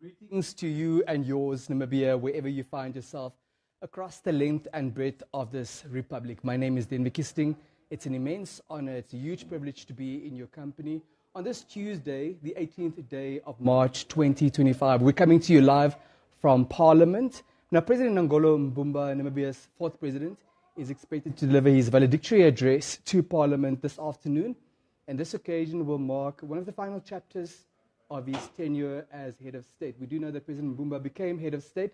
Greetings to you and yours, Namibia, wherever you find yourself across the length and breadth of this republic. My name is Denver Kisting. It's an immense honor, it's a huge privilege to be in your company on this Tuesday, the 18th day of March 2025. We're coming to you live from Parliament. Now, President Nangolo Mbumba, Namibia's fourth president, is expected to deliver his valedictory address to Parliament this afternoon. And this occasion will mark one of the final chapters of his tenure as head of state. We do know that President Mbumba became head of state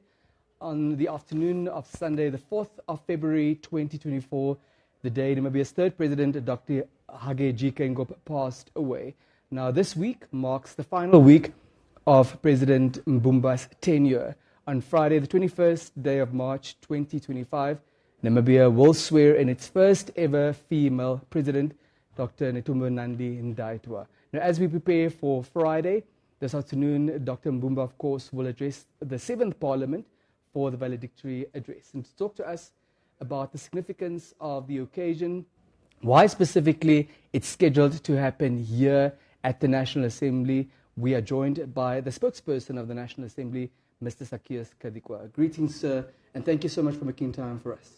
on the afternoon of Sunday, the 4th of February 2024, the day Namibia's third president, Dr. Hage Geingob, passed away. Now, this week marks the final week of President Mbumba's tenure. On Friday, the 21st day of March 2025, Namibia will swear in its first ever female president, Dr. Netumbo Nandi-Ndaitwah. Now, as we prepare for Friday, this afternoon, Dr. Mbumba, of course, will address the 7th Parliament for the valedictory address. And to talk to us about the significance of the occasion, why specifically it's scheduled to happen here at the National Assembly, we are joined by the spokesperson of the National Assembly, Mr. Zacchaeus Kadikwa. Greetings, sir, and thank you so much for making time for us.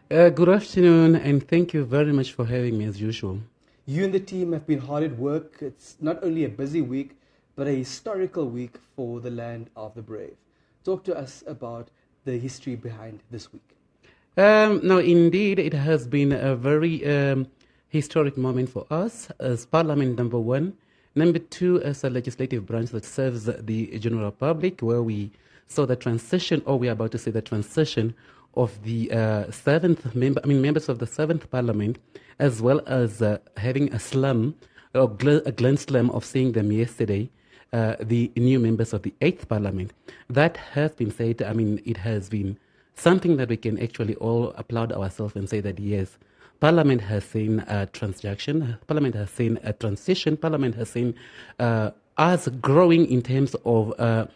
Good afternoon, and thank you very much for having me as usual. You and the team have been hard at work. It's not only a busy week, but a historical week for the land of the brave. Talk to us about the history behind this week. No, indeed, it has been a very historic moment for us as Parliament, number one. Number two, as a legislative branch that serves the general public, where we saw the transition, or we are about to see the transition of the members of the 7th Parliament, as well as having a slum, or a grand slam of seeing them yesterday, the new members of the 8th Parliament. That has been said, it has been something that we can actually all applaud ourselves and say that yes, Parliament has seen a transaction, Parliament has seen a transition, Parliament has seen us growing in terms of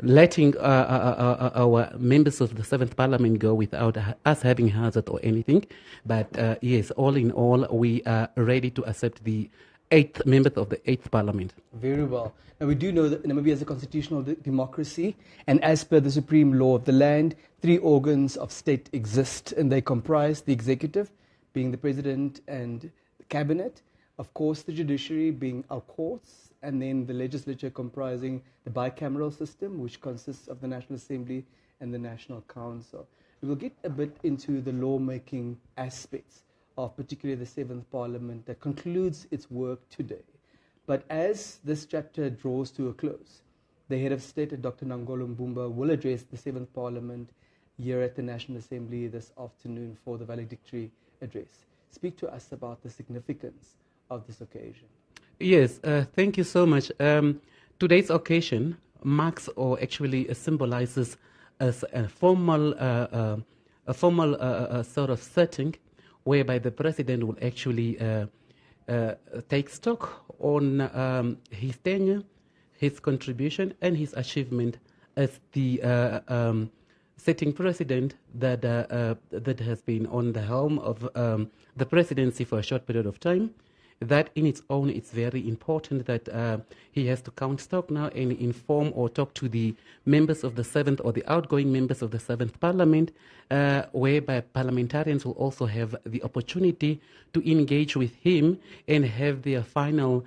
letting our members of the 7th Parliament go without us having hazard or anything. But yes, all in all, we are ready to accept the 8th members of the 8th Parliament. Very well. Now, we do know that Namibia is a constitutional democracy, and as per the supreme law of the land, 3 organs of state exist, and they comprise the executive, being the president and the cabinet, of course the judiciary being our courts, and then the legislature comprising the bicameral system, which consists of the National Assembly and the National Council. We will get a bit into the lawmaking aspects of particularly the 7th Parliament that concludes its work today. But as this chapter draws to a close, the head of state, Dr. Nangolo Mbumba, will address the 7th Parliament here at the National Assembly this afternoon for the valedictory address. Speak to us about the significance of this occasion. Yes, thank you so much. Today's occasion marks, or actually symbolizes, as a formal sort of setting whereby the president will actually take stock on his tenure, his contribution, and his achievement as the sitting president that has been on the helm of the presidency for a short period of time. That in its own, it's very important that he has to count stock now and inform or talk to the members of the 7th or the outgoing members of the 7th Parliament, whereby parliamentarians will also have the opportunity to engage with him and have their final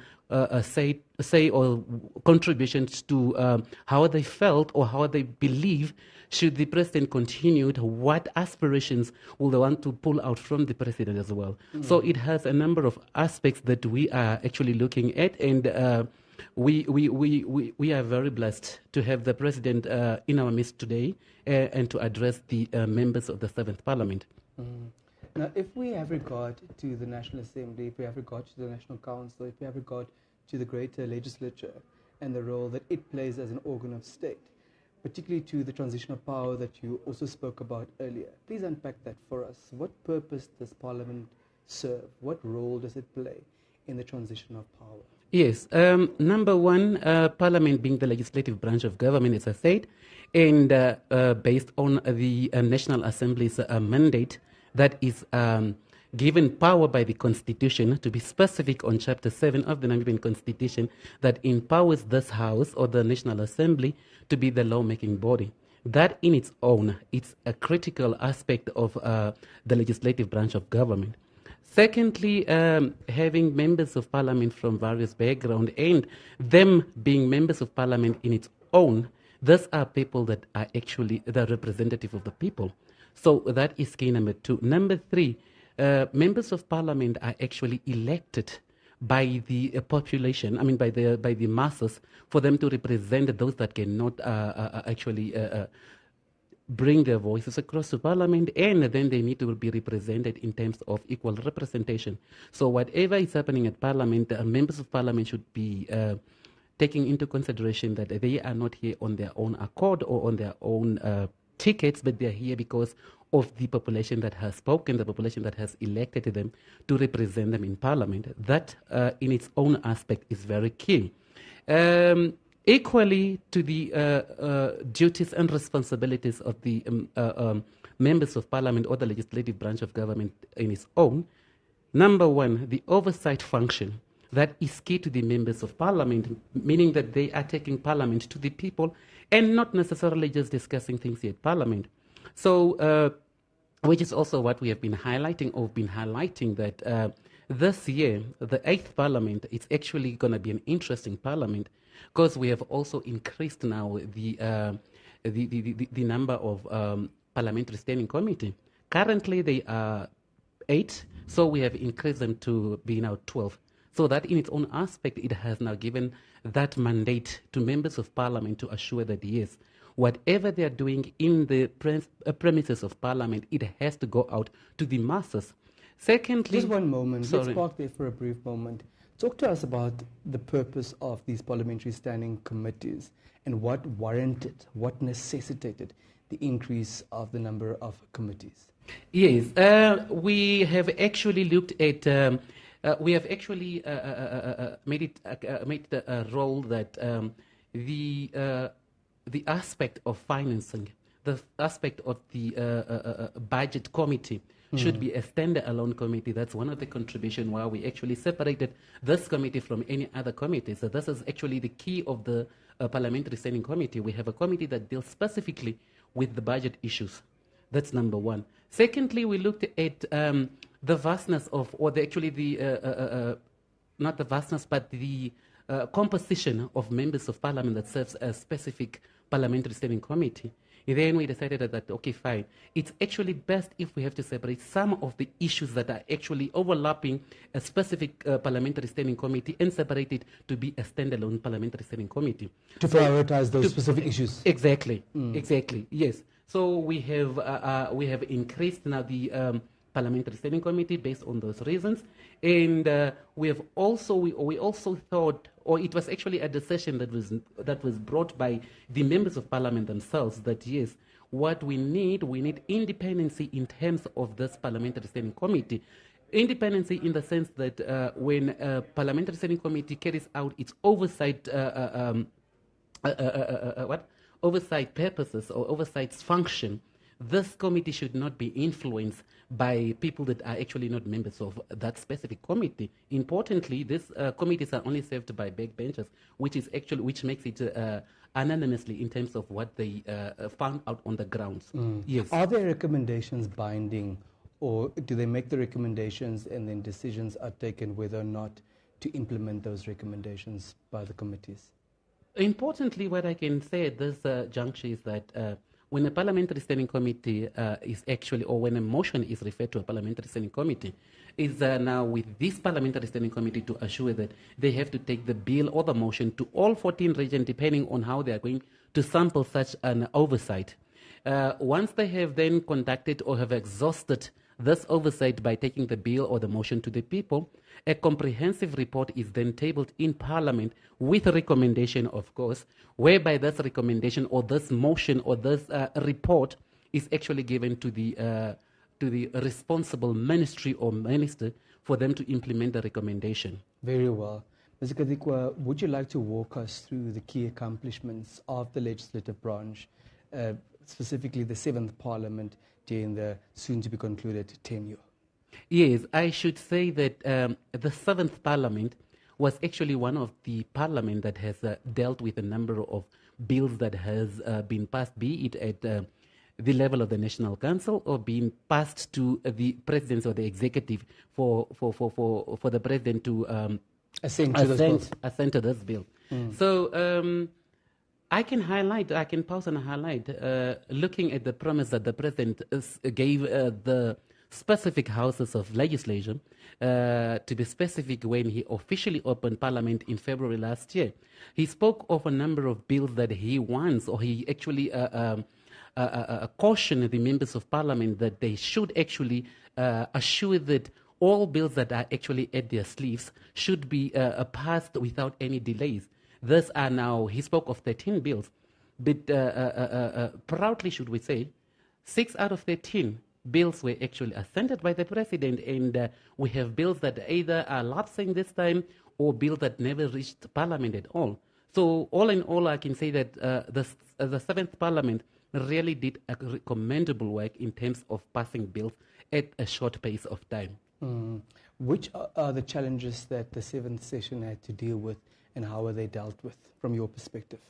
say or contributions to how they felt or how they believe should the president continue, what aspirations will they want to pull out from the president as well. So it has a number of aspects that we are actually looking at, and we are very blessed to have the president in our midst today and to address the members of the 7th Parliament. Now, if we have regard to the National Assembly, if we have regard to the National Council, if we have regard to the greater legislature and the role that it plays as an organ of state, particularly to the transitional power that you also spoke about earlier, please unpack that for us. What purpose does Parliament serve? What role does it play in the transition of power? Yes. Number one, Parliament being the legislative branch of government, as I said, and based on the National Assembly's mandate, that is given power by the Constitution, to be specific on Chapter 7 of the Namibian Constitution, that empowers this House or the National Assembly to be the lawmaking body. That in its own, it's a critical aspect of the legislative branch of government. Secondly, having members of parliament from various backgrounds and them being members of parliament in its own, those are people that are actually the representative of the people. So that is key number 2. Number 3, members of parliament are actually elected by the population, by the masses, for them to represent those that cannot actually bring their voices across to parliament, and then they need to be represented in terms of equal representation. So whatever is happening at parliament, members of parliament should be taking into consideration that they are not here on their own accord or on their own tickets, but they're here because of the population that has spoken, the population that has elected them to represent them in parliament. That in its own aspect is very key. Equally to the duties and responsibilities of the members of parliament or the legislative branch of government in its own. Number 1, the oversight function. That is key to the members of parliament, meaning that they are taking parliament to the people and not necessarily just discussing things here at parliament. So, which is also what we have been highlighting, that this year, the 8th parliament, it's actually going to be an interesting parliament, because we have also increased now the number of parliamentary standing committee. Currently, they are 8, so we have increased them to be now 12. So that in its own aspect, it has now given that mandate to members of parliament to assure that, yes, whatever they are doing in the premises of parliament, it has to go out to the masses. Secondly... Just one moment. Sorry. Let's park there for a brief moment. Talk to us about the purpose of these parliamentary standing committees and what warranted, what necessitated the increase of the number of committees. Yes, we have actually looked at... we have actually made it a role that the aspect of financing, the aspect of the budget committee should be a standalone committee. That's one of the contributions why we actually separated this committee from any other committee. So this is actually the key of the Parliamentary Standing Committee. We have a committee that deals specifically with the budget issues. That's number 1. Secondly, we looked at the vastness of, or not the vastness, but the composition of members of parliament that serves a specific parliamentary standing committee. And then we decided that, okay, fine, it's actually best if we have to separate some of the issues that are actually overlapping a specific parliamentary standing committee and separate it to be a standalone parliamentary standing committee. To prioritize those specific issues. Exactly, exactly, yes. So we have increased now the Parliamentary Standing Committee based on those reasons, and we also thought, or it was actually a decision that was brought by the members of Parliament themselves, that yes, what we need independency in terms of this Parliamentary Standing Committee. Independency in the sense that when a Parliamentary Standing Committee carries out its oversight oversight purposes or oversight function, this committee should not be influenced by people that are actually not members of that specific committee. Importantly, these committees are only served by backbenchers, which makes it anonymously in terms of what they found out on the grounds. Yes. Are their recommendations binding, or do they make the recommendations and then decisions are taken whether or not to implement those recommendations by the committees? Importantly, what I can say at this juncture is that when a parliamentary standing committee is actually, or when a motion is referred to a parliamentary standing committee, is now with this parliamentary standing committee to assure that they have to take the bill or the motion to all 14 regions, depending on how they are going to sample such an oversight. Once they have then conducted or have exhausted this oversight by taking the bill or the motion to the people, a comprehensive report is then tabled in Parliament with a recommendation, of course, whereby this recommendation or this motion or this report is actually given to the responsible ministry or minister for them to implement the recommendation. Very well. Mr. Kadikwa, would you like to walk us through the key accomplishments of the legislative branch, specifically the 7th Parliament during the soon-to-be-concluded tenure? Yes, I should say that the seventh parliament was actually one of the parliament that has dealt with a number of bills that has been passed, be it at the level of the National Council or being passed to the president or the executive for the president to Assent to those bills. assent to this bill. So I can pause and highlight, looking at the promise that the president gave the specific houses of legislation, to be specific, when he officially opened Parliament in February last year. He spoke of a number of bills that he wants, or he actually cautioned the members of Parliament that they should actually assure that all bills that are actually at their sleeves should be passed without any delays. Thus are now, he spoke of 13 bills, but proudly should we say, 6 out of 13 bills were actually assented by the president, and we have bills that either are lapsing this time or bills that never reached Parliament at all. So all in all, I can say that the seventh Parliament really did a commendable work in terms of passing bills at a short pace of time. Which are the challenges that the seventh session had to deal with, and how are they dealt with from your perspective?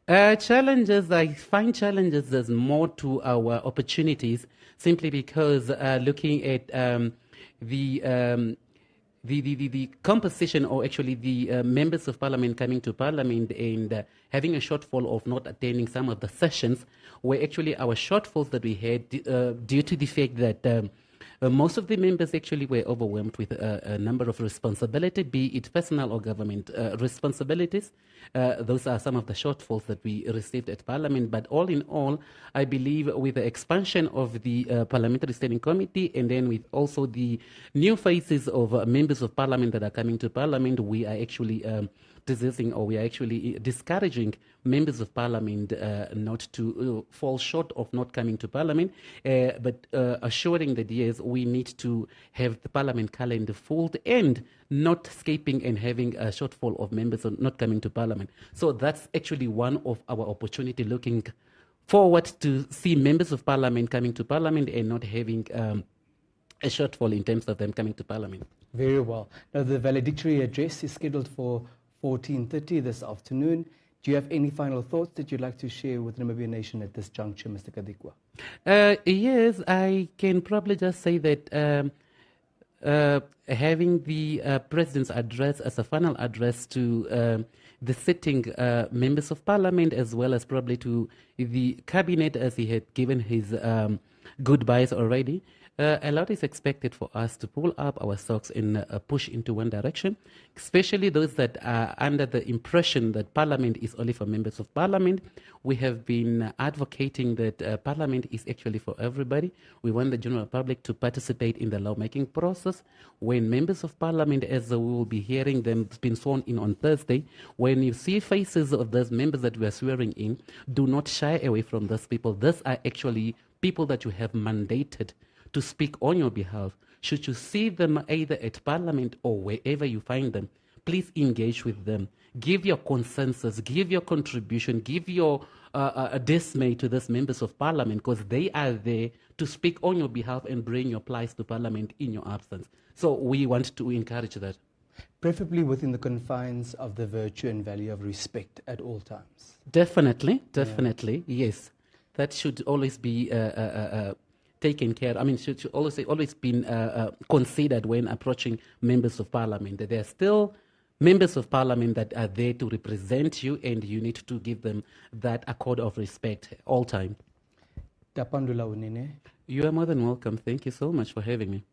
Challenges, I find challenges as more to our opportunities, simply because looking at the composition, or actually the members of Parliament coming to Parliament and having a shortfall of not attending some of the sessions, were actually our shortfalls that we had due to the fact that most of the members actually were overwhelmed with a number of responsibilities, be it personal or government responsibilities. Those are some of the shortfalls that we received at Parliament. But all in all, I believe with the expansion of the Parliamentary Standing Committee, and then with also the new faces of members of Parliament that are coming to Parliament, we are actually we are actually discouraging members of Parliament not to fall short of not coming to Parliament, but assuring that yes, we need to have the Parliament calendar full and not escaping and having a shortfall of members not coming to Parliament. So that's actually one of our opportunity, looking forward to see members of Parliament coming to Parliament and not having a shortfall in terms of them coming to Parliament. Very well. Now, the valedictory address is scheduled for 14:30 this afternoon. Do you have any final thoughts that you'd like to share with the Namibian nation at this juncture, Mr. Kadikwa? Yes, I can probably just say that having the President's address as a final address to the sitting members of Parliament, as well as probably to the Cabinet, as he had given his goodbyes already, a lot is expected for us to pull up our socks and push into one direction, especially those that are under the impression that Parliament is only for members of Parliament. We have been advocating that Parliament is actually for everybody. We want the general public to participate in the lawmaking process. When members of Parliament, as we will be hearing them being sworn in on Thursday, when you see faces of those members that we are swearing in, do not shy away from those people. Those are actually people that you have mandated to speak on your behalf. Should you see them either at Parliament or wherever you find them, please engage with them. Give your consensus, give your contribution, give your dismay to these members of Parliament, because they are there to speak on your behalf and bring your plights to Parliament in your absence. So we want to encourage that. Preferably within the confines of the virtue and value of respect at all times. Definitely, yes. That should always be taken care. I mean, should always been considered when approaching members of Parliament. There are still members of Parliament that are there to represent you, and you need to give them that accord of respect all time. Tapandula Unene. You are more than welcome. Thank you so much for having me.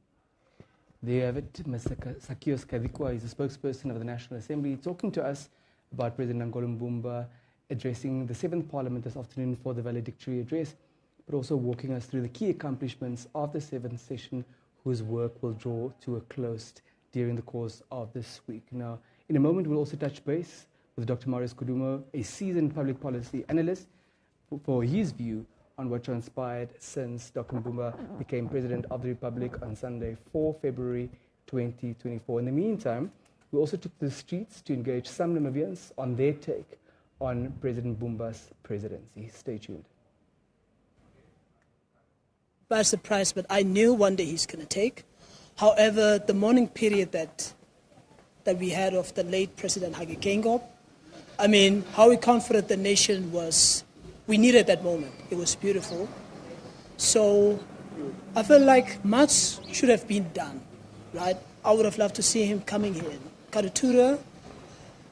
There you have it. Mr. Sakios Kadikwa is the spokesperson of the National Assembly, talking to us about President Nangolo Mbumba addressing the 7th Parliament this afternoon for the valedictory address, but also walking us through the key accomplishments of the 7th session, whose work will draw to a close during the course of this week. Now, in a moment, we'll also touch base with Dr. Marius Kudumo, a seasoned public policy analyst, for his view on what transpired since Dr. Mbumba became President of the Republic on Sunday, 4 February 2024. In the meantime, we also took to the streets to engage some Namibians on their take on President Mbumba's presidency. Stay tuned. By surprise, but I knew one day he's going to take. However, the mourning period that we had of the late President Hage Geingob, I mean, how he comforted the nation was, we needed that moment. It was beautiful. So I feel like much should have been done, right? I would have loved to see him coming here in Karatura,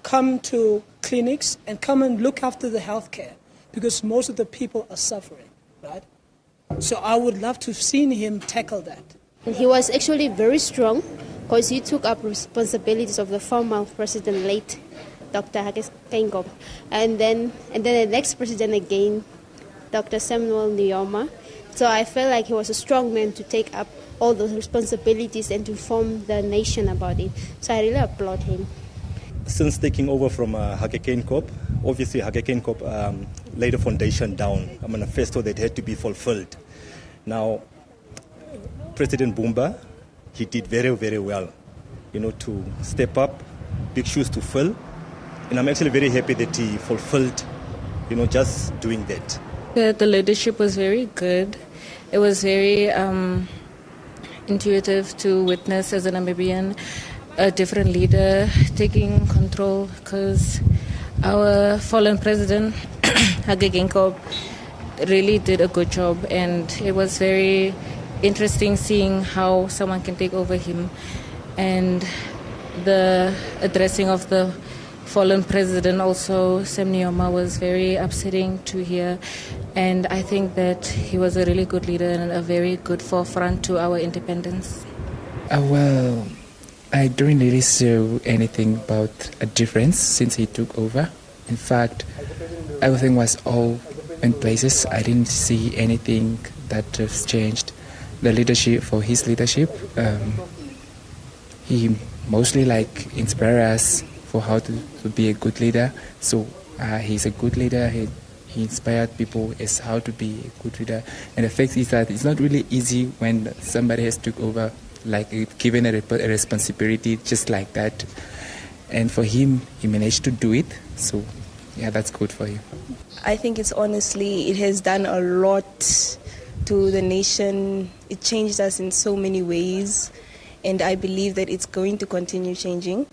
come to clinics and come and look after the healthcare, because most of the people are suffering, right? So I would love to have seen him tackle that. He was actually very strong because he took up responsibilities of the former president, late Dr. Hage Geingob. And then the next president again, Dr. Samuel Nyoma. So I felt like he was a strong man to take up all those responsibilities and to inform the nation about it. So I really applaud him. Since taking over from Hage Geingob, obviously Hage Geingob laid a foundation down, a manifesto that had to be fulfilled. Now, President Mbumba, he did very, very well, to step up, big shoes to fill. And I'm actually very happy that he fulfilled, just doing that. The leadership was very good. It was very intuitive to witness as a Namibian, a different leader taking control, because our fallen president, Hage Geingob, really did a good job, and it was very interesting seeing how someone can take over him, and the addressing of the fallen president also, Sam Nyoma, was very upsetting to hear, and I think that he was a really good leader and a very good forefront to our independence. Well, I don't really see anything about a difference since he took over. In fact, everything was all in places. I didn't see anything that has changed. The leadership, for his leadership, he mostly inspired us for how to be a good leader. So he's a good leader. He inspired people as how to be a good leader. And the fact is that it's not really easy when somebody has took over, given a responsibility just like that. And for him, he managed to do it. So yeah, that's good for him. I think it has done a lot to the nation. It changed us in so many ways, and I believe that it's going to continue changing.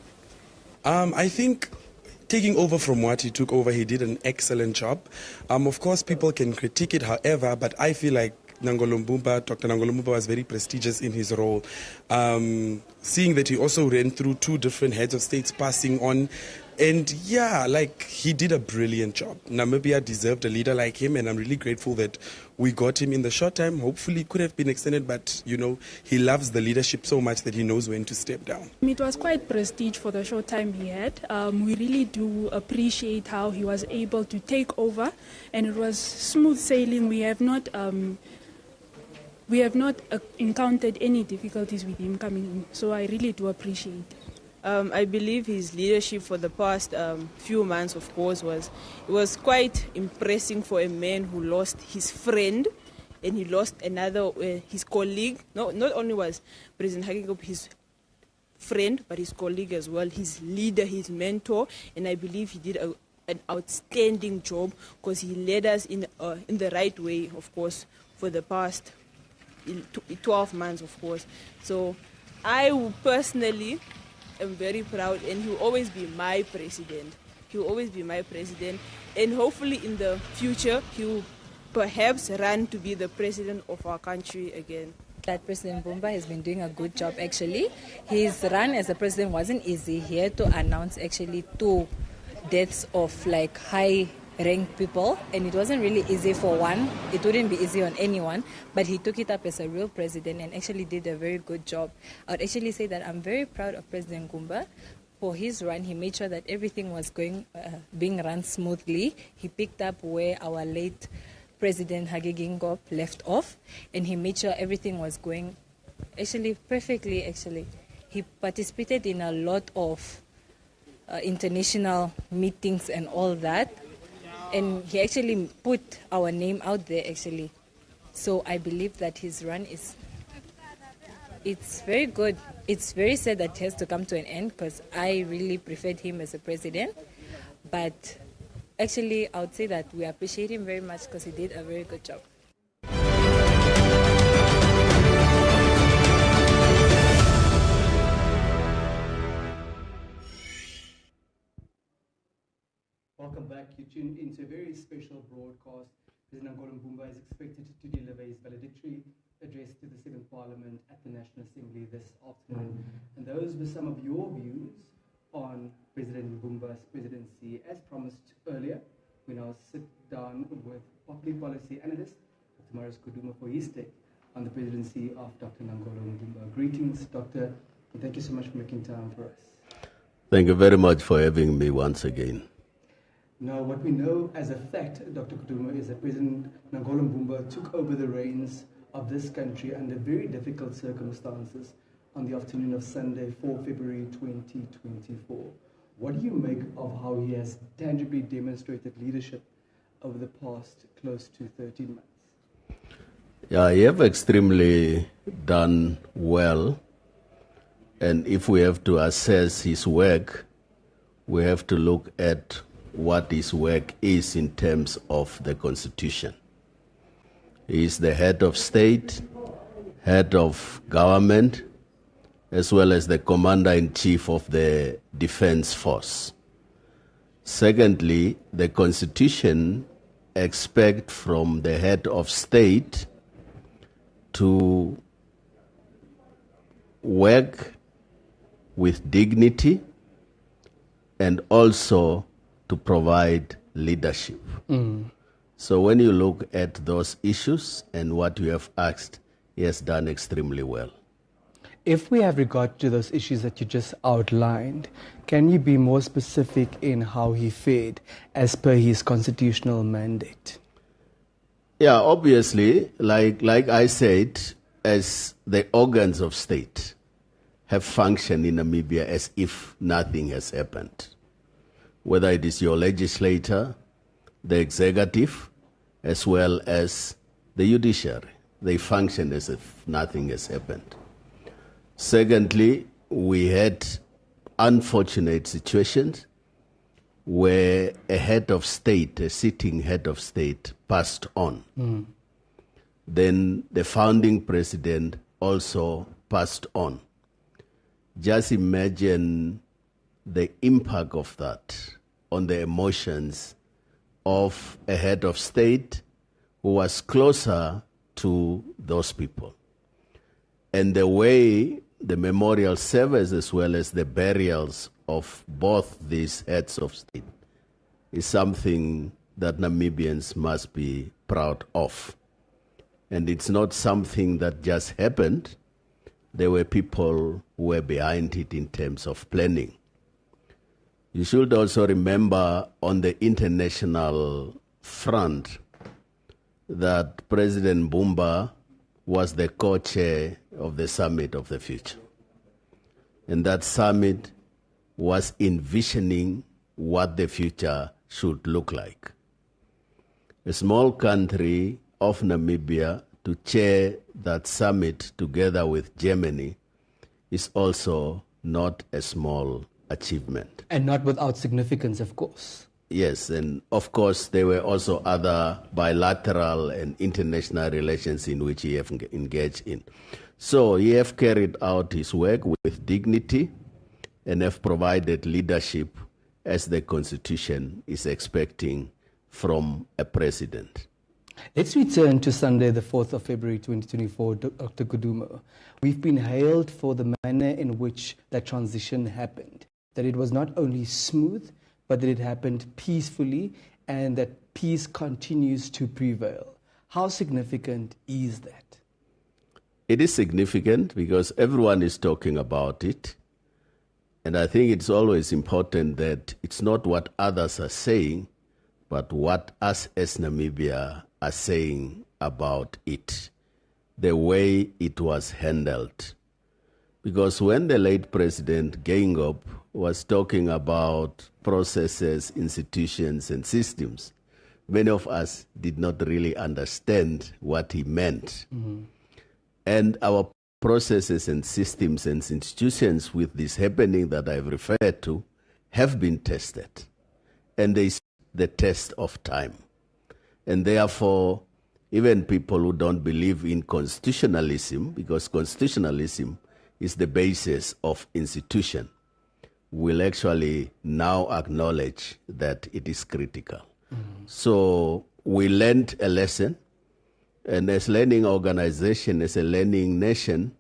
I think taking over from what he took over, he did an excellent job. Of course, people can critique it, however, but I feel like Nangolo Mbumba, Dr. Nangolo Mbumba was very prestigious in his role. Seeing that he also ran through 2 different heads of states passing on, and yeah, he did a brilliant job. Namibia deserved a leader like him, and I'm really grateful that we got him in the short time. Hopefully it could have been extended, but he loves the leadership so much that he knows when to step down. It was quite prestige for the short time he had. We really do appreciate how he was able to take over, and it was smooth sailing. We have not encountered any difficulties with him coming in, so I really do appreciate it. I believe his leadership for the past few months, of course, was quite impressive for a man who lost his friend and he lost his colleague. Not only was President Hage Geingob his friend, but his colleague as well, his leader, his mentor, and I believe he did an outstanding job because he led us in the right way, of course, for the past 12 months, of course. So I personally am very proud, and he will always be my president. He will always be my president, and hopefully in the future he will perhaps run to be the president of our country again. That President Mbumba has been doing a good job actually. His run as a president wasn't easy. He had to announce actually 2 deaths of high-ranked people, and it wasn't really easy for one. It wouldn't be easy on anyone, but he took it up as a real president and actually did a very good job. I would actually say that I'm very proud of President Mbumba. For his run, he made sure that everything was being run smoothly. He picked up where our late President Hage Geingob left off, and he made sure everything was going actually perfectly. Actually, he participated in a lot of international meetings and all that, and he actually put our name out there actually. So I believe that his run it's very good. It's very sad that it has to come to an end because I really preferred him as a president, but actually I would say that we appreciate him very much because he did a very good job. Welcome back. You tuned into a very special broadcast. President Nangolo Mbumba is expected to deliver his valedictory address to the 7th Parliament at the National Assembly this afternoon. And those were some of your views on President Mbumba's presidency. As promised earlier, we now sit down with public policy analyst Dr. Marius Kuduma for his take on the presidency of Dr. Nangolo Mbumba. Greetings, Doctor. Thank you so much for making time for us. Thank you very much for having me once again. Now, what we know as a fact, Dr. Kuduma, is that President Nangolo Mbumba took over the reins of this country under very difficult circumstances on the afternoon of Sunday, 4 February 2024. What do you make of how he has tangibly demonstrated leadership over the past close to 13 months? Yeah, he have extremely done well. And if we have to assess his work, we have to look at what his work is in terms of the Constitution. He is the head of state, head of government, as well as the commander-in-chief of the defense force. Secondly, the Constitution expects from the head of state to work with dignity and also to provide leadership. So when you look at those issues and what you have asked, he has done extremely well. If we have regard to those issues that you just outlined, can you be more specific in how he fared as per his constitutional mandate? Yeah, obviously, like I said, as the organs of state have functioned in Namibia as if nothing has happened. Whether it is your legislator, the executive, as well as the judiciary. They function as if nothing has happened. Secondly, we had unfortunate situations where a head of state, a sitting head of state, passed on. Then the founding president also passed on. Just imagine the impact of that on the emotions of a head of state who was closer to those people. And the way the memorial service as well as the burials of both these heads of state is something that Namibians must be proud of. And it's not something that just happened. There were people who were behind it in terms of planning. You should also remember on the international front that President Mbumba was the co-chair of the Summit of the Future. And that summit was envisioning what the future should look like. A small country of Namibia to chair that summit together with Germany is also not a small achievement. And not without significance, of course. Yes, and of course there were also other bilateral and international relations in which he have engaged in. So he have carried out his work with dignity and have provided leadership as the Constitution is expecting from a president. Let's return to Sunday, the 4th of February 2024, Dr. Kuduma. We've been hailed for the manner in which that transition happened, that it was not only smooth, but that it happened peacefully and that peace continues to prevail. How significant is that? It is significant because everyone is talking about it. And I think it's always important that it's not what others are saying, but what us as Namibia are saying about it, the way it was handled. Because when the late President Geingob was talking about processes, institutions, and systems, many of us did not really understand what he meant. And our processes and systems and institutions with this happening that I've referred to have been tested. And they the test of time. And therefore, even people who don't believe in constitutionalism, because constitutionalism is the basis of institution, will actually now acknowledge that it is critical. So we learned a lesson, and as learning organization, as a learning nation,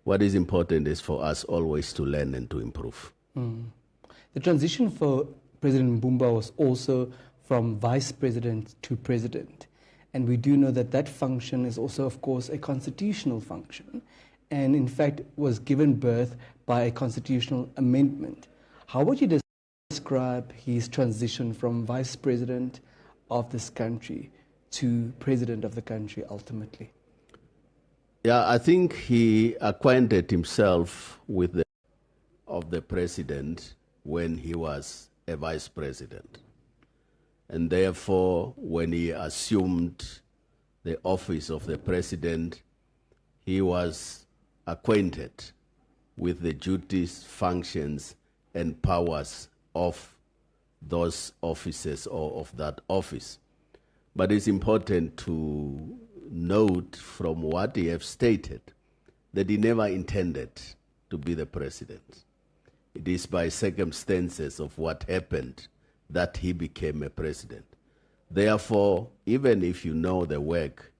what is important is for us always to learn and to improve. The transition for President Mbumba was also from vice president to president. And we do know that that function is also, of course, a constitutional function, and in fact was given birth by a constitutional amendment. How would you describe his transition from vice president of this country to president of the country ultimately? Yeah, I think he acquainted himself with the of the president when he was a vice president. And therefore, when he assumed the office of the president, he was acquainted with the duties, functions, and powers of those offices or of that office. But it's important to note from what he has stated that he never intended to be the president. It is by circumstances of what happened that he became a president. Therefore, even if you know the work,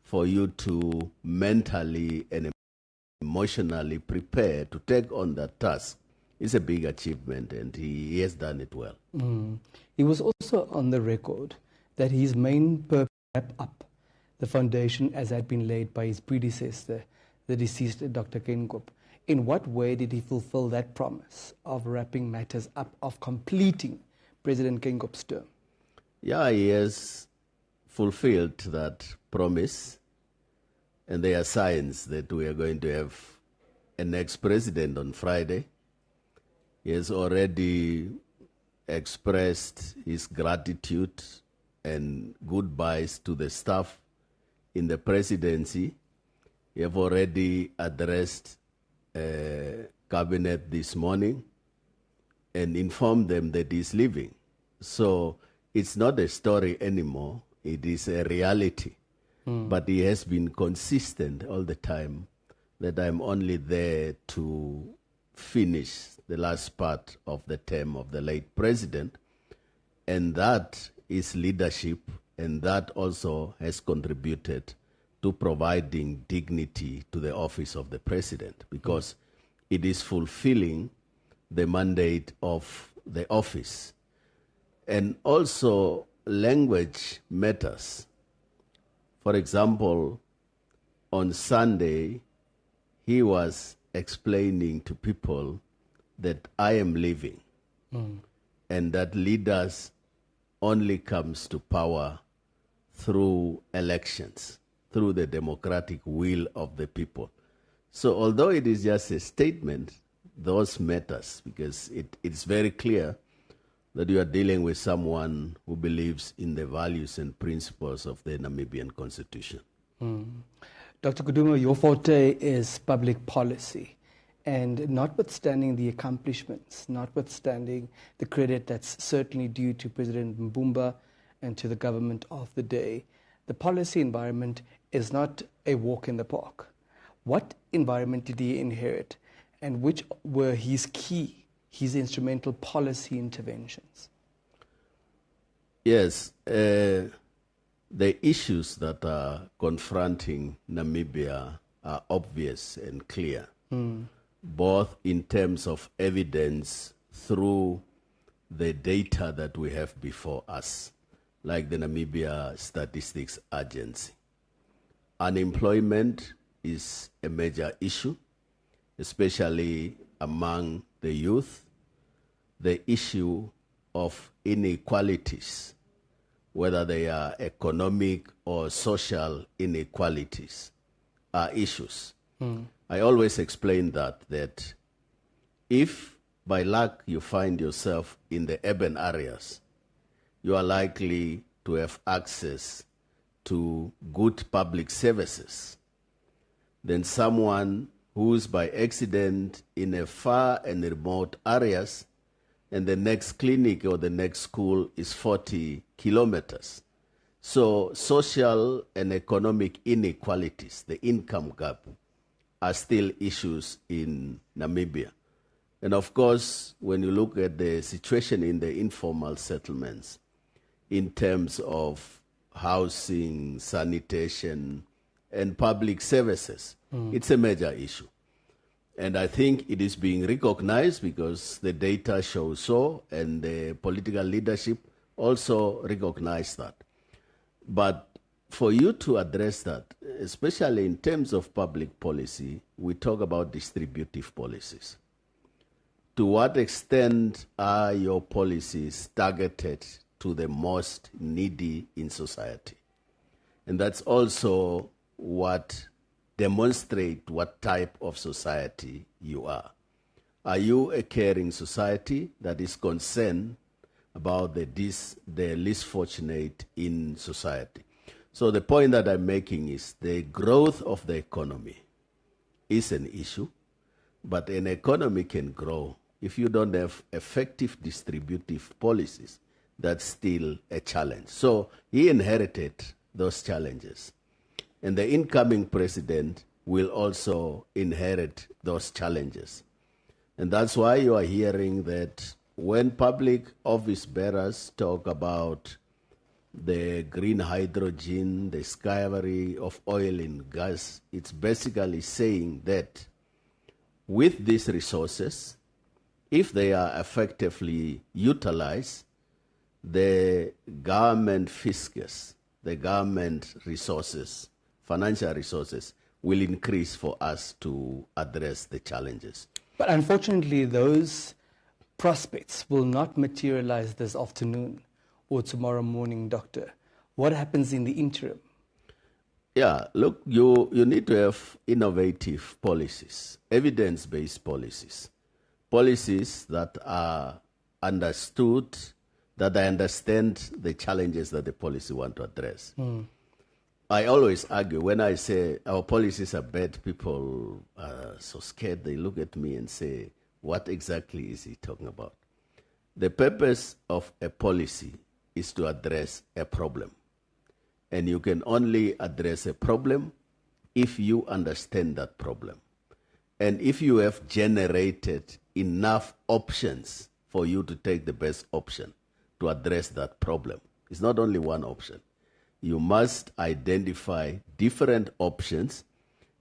for you to mentally and emotionally prepare to take on that task is a big achievement, and he has done it well. He was also on the record that his main purpose was to wrap up the foundation as had been laid by his predecessor, the deceased Dr. Kenkop. In what way did he fulfill that promise of wrapping matters up, of completing President Kenkop's term? Yeah, he has fulfilled that promise, and there are signs that we are going to have a next president on Friday. He has already expressed his gratitude and goodbyes to the staff in the presidency. He have already addressed cabinet this morning and informed them that he's leaving. So it's not a story anymore, it is a reality. But he has been consistent all the time that I'm only there to finish the last part of the term of the late president, and that is leadership, and that also has contributed to providing dignity to the office of the president, because it is fulfilling the mandate of the office. And also, language matters. For example, on Sunday, he was explaining to people that I am leaving, and that leaders only comes to power through elections, through the democratic will of the people. So although it is just a statement, those matters, because it's very clear that you are dealing with someone who believes in the values and principles of the Namibian Constitution. Dr. Kuduma, your forte is public policy. And notwithstanding the accomplishments, notwithstanding the credit that's certainly due to President Mbumba and to the government of the day, the policy environment is not a walk in the park. What environment did he inherit, and which were his instrumental policy interventions? Yes, the issues that are confronting Namibia are obvious and clear, both in terms of evidence through the data that we have before us, like the Namibia Statistics Agency. Unemployment is a major issue, especially among the youth. The issue of inequalities, whether they are economic or social inequalities, are issues. I always explain that if by luck you find yourself in the urban areas, you are likely to have access to good public services than someone who's by accident in a far and remote areas, and the next clinic or the next school is 40 kilometers. So social and economic inequalities, the income gap, are still issues in Namibia. And of course, when you look at the situation in the informal settlements, in terms of housing, sanitation, and public services, it's a major issue. And I think it is being recognized because the data shows so, and the political leadership also recognize that. But for you to address that, especially in terms of public policy, we talk about distributive policies. To what extent are your policies targeted to the most needy in society? And that's also what demonstrates what type of society you are. Are you a caring society that is concerned about the least fortunate in society? So the point that I'm making is the growth of the economy is an issue, but an economy can grow if you don't have effective distributive policies. That's still a challenge. So he inherited those challenges. And the incoming president will also inherit those challenges. And that's why you are hearing that when public office bearers talk about the green hydrogen, the discovery of oil and gas, it's basically saying that with these resources, if they are effectively utilized, the government fiscus, the government resources, financial resources, will increase for us to address the challenges. But unfortunately, those prospects will not materialize this afternoon or tomorrow morning, Doctor. What happens in the interim? Yeah, look, you need to have innovative policies, evidence-based policies, policies that are understood, that I understand the challenges that the policy want to address. I always argue when I say our policies are bad, people are so scared. They look at me and say, what exactly is he talking about? The purpose of a policy is to address a problem. And you can only address a problem if you understand that problem. And if you have generated enough options for you to take the best option to address that problem. It's not only one option. You must identify different options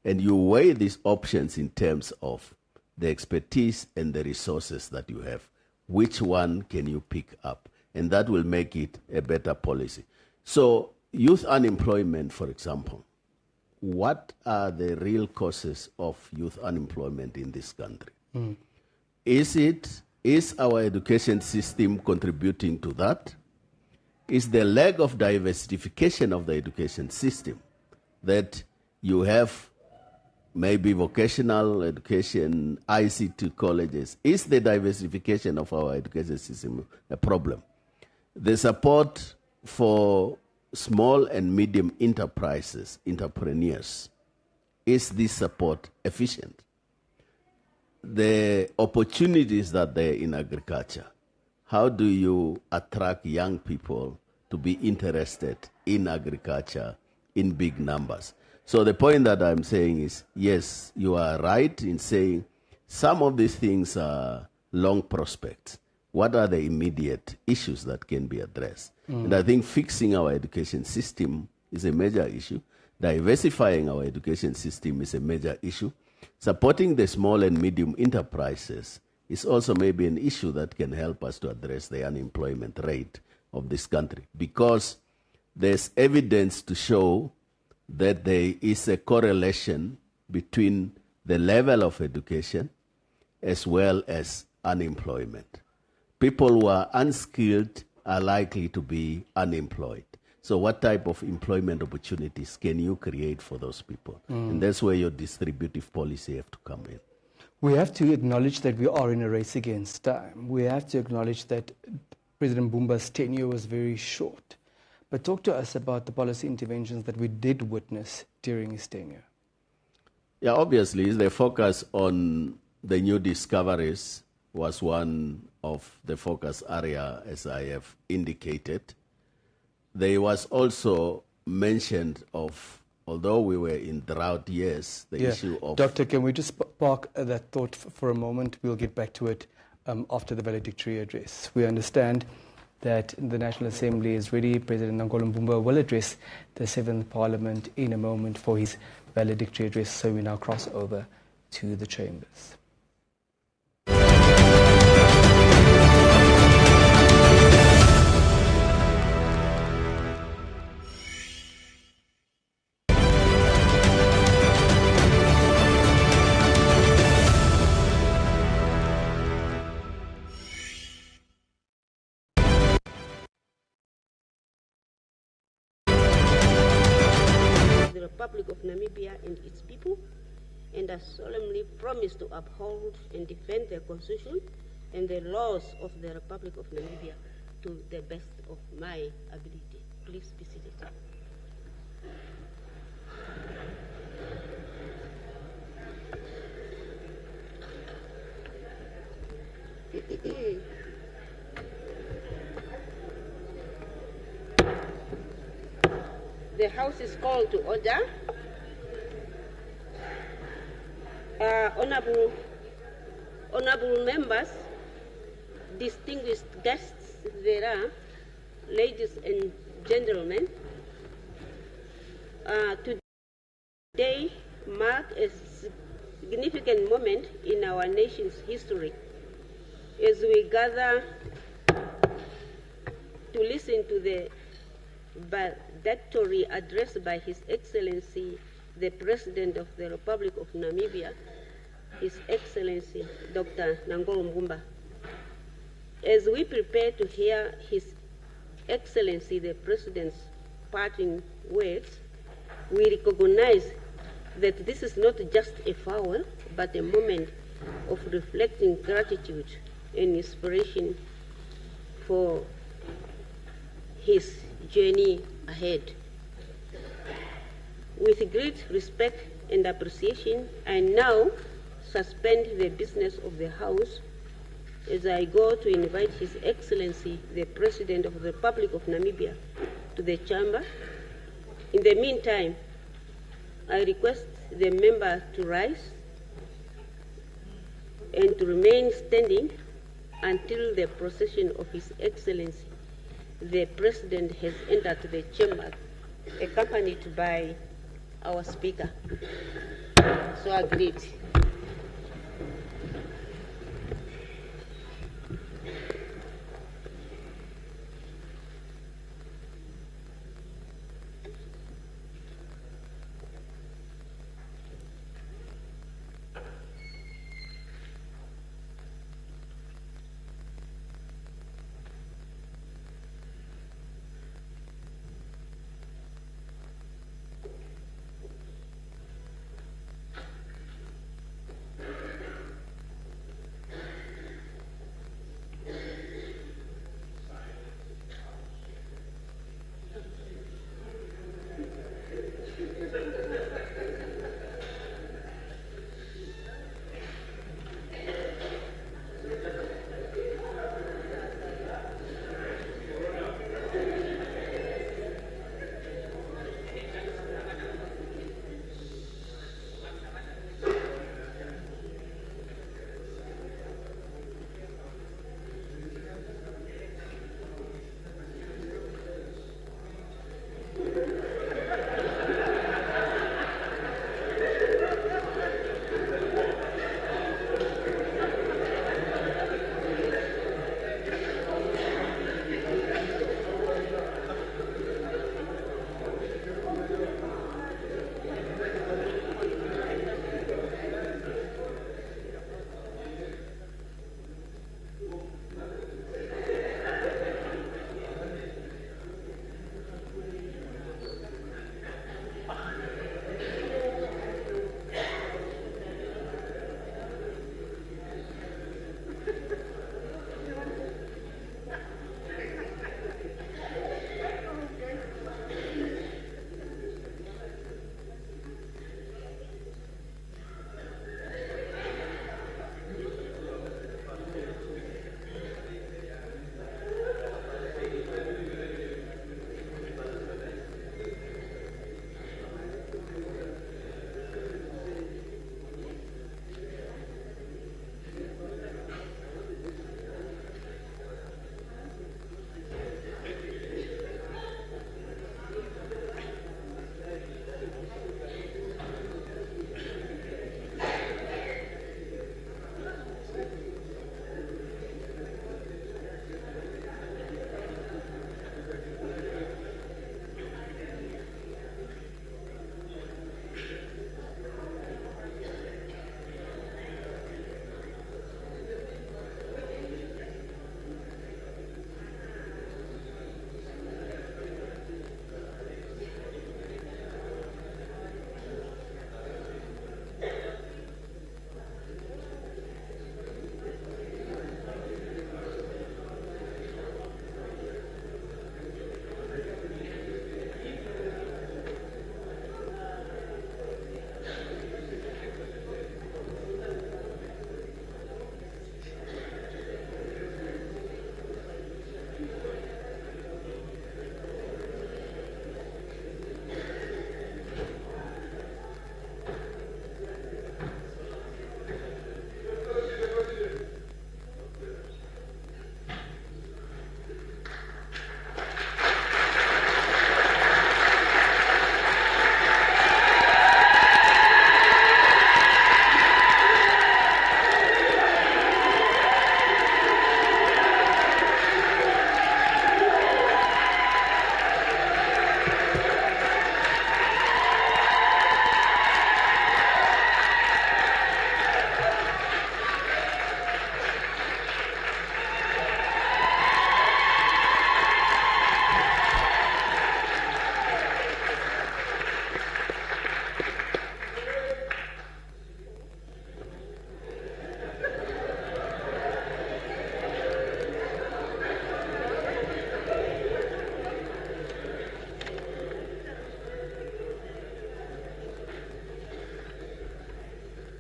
and you weigh these options in terms of the expertise and the resources that you have. Which one can you pick up? And that will make it a better policy. So youth unemployment, for example, what are the real causes of youth unemployment in this country? Is our education system contributing to that? Is the lack of diversification of the education system, that you have maybe vocational education, ICT colleges, is the diversification of our education system a problem? The support for small and medium enterprises, entrepreneurs, is this support efficient? The opportunities that there are in agriculture, how do you attract young people to be interested in agriculture in big numbers? So the point that I'm saying is, yes, you are right in saying some of these things are long prospects. What are the immediate issues that can be addressed? And I think fixing our education system is a major issue. Diversifying our education system is a major issue. Supporting the small and medium enterprises is also maybe an issue that can help us to address the unemployment rate of this country, because there's evidence to show that there is a correlation between the level of education as well as unemployment. People who are unskilled are likely to be unemployed. So what type of employment opportunities can you create for those people? And that's where your distributive policy have to come in. We have to acknowledge that we are in a race against time. We have to acknowledge that President Mbumba's tenure was very short. But talk to us about the policy interventions that we did witness during his tenure. Yeah, obviously, the focus on the new discoveries was one of the focus area, as I have indicated. There was also mention of although we were in drought years, the issue of... Doctor, can we just park that thought for a moment? We'll get back to it after the valedictory address. We understand that the National Assembly is ready. President Nangolo Mbumba will address the 7th Parliament in a moment for his valedictory address, so we now cross over to the chambers. The Republic of Namibia and its people, and I solemnly promise to uphold and defend the Constitution and the laws of the Republic of Namibia to the best of my ability. Please be seated. The House is called to order. Honorable members, distinguished guests there are, ladies and gentlemen, today marks a significant moment in our nation's history as we gather to listen to the valedictory address by His Excellency, the President of the Republic of Namibia, His Excellency Dr. Nangolo Mbumba. As we prepare to hear His Excellency, the President's parting words, we recognize that this is not just a farewell, but a moment of reflecting gratitude and inspiration for his journey ahead. With great respect and appreciation, I now suspend the business of the House as I go to invite His Excellency, the President of the Republic of Namibia, to the chamber. In the meantime, I request the member to rise and to remain standing until the procession of His Excellency, the President, has entered the chamber, accompanied by our Speaker. So agreed.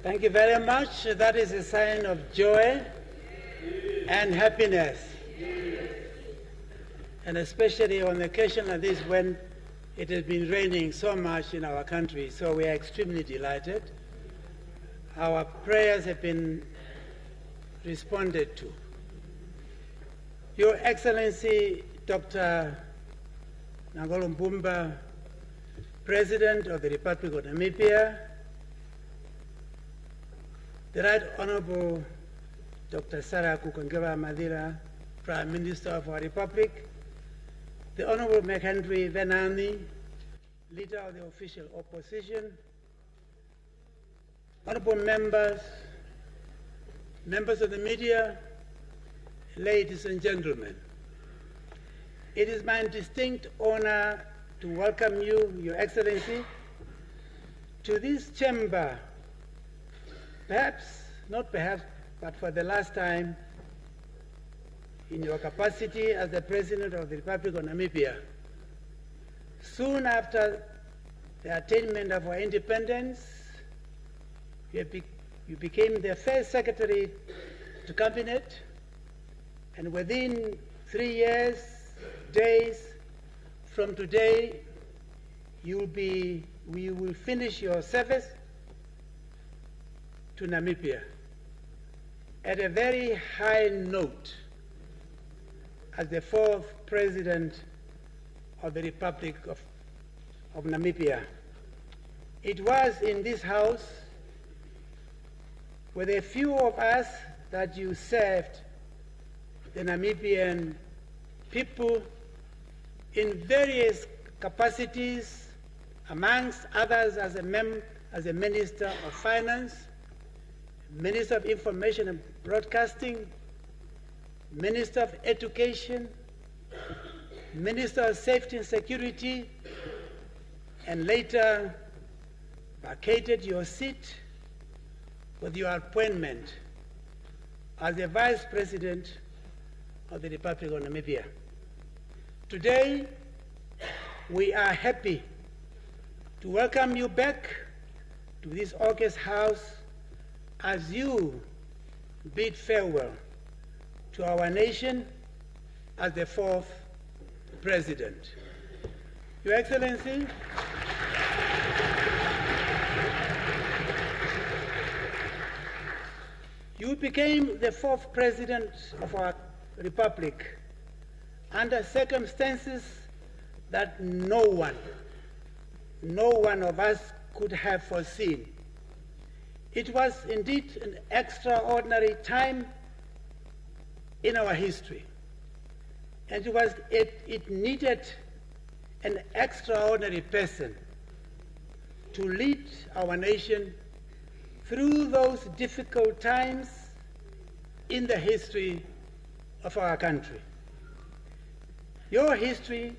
Thank you very much. That is a sign of joy and happiness. And especially on the occasion like this when it has been raining so much in our country. So we are extremely delighted. Our prayers have been responded to. Your Excellency, Dr. Nangolo Mbumba, President of the Republic of Namibia, the Right Honorable Dr. Sarah Kukongeba Madira, Prime Minister of our Republic, the Honorable McHenry Venani, Leader of the Official Opposition, Honorable members, members of the media, ladies and gentlemen. It is my distinct honor to welcome you, Your Excellency, to this chamber, not perhaps, but for the last time in your capacity as the President of the Republic of Namibia. Soon after the attainment of our independence, you became the first Secretary to Cabinet, and within 3 days from today, we will finish your service to Namibia at a very high note as the 4th President of the Republic of Namibia. It was in this house with a few of us that you served the Namibian people in various capacities, amongst others as a Minister of Finance, Minister of Information and Broadcasting, Minister of Education, Minister of Safety and Security, and later vacated your seat with your appointment as the Vice President of the Republic of Namibia. Today, we are happy to welcome you back to this august house as you bid farewell to our nation as the 4th President. Your Excellency, you became the 4th President of our Republic under circumstances that no one of us could have foreseen. It was indeed an extraordinary time in our history, and it needed an extraordinary person to lead our nation through those difficult times in the history of our country. Your history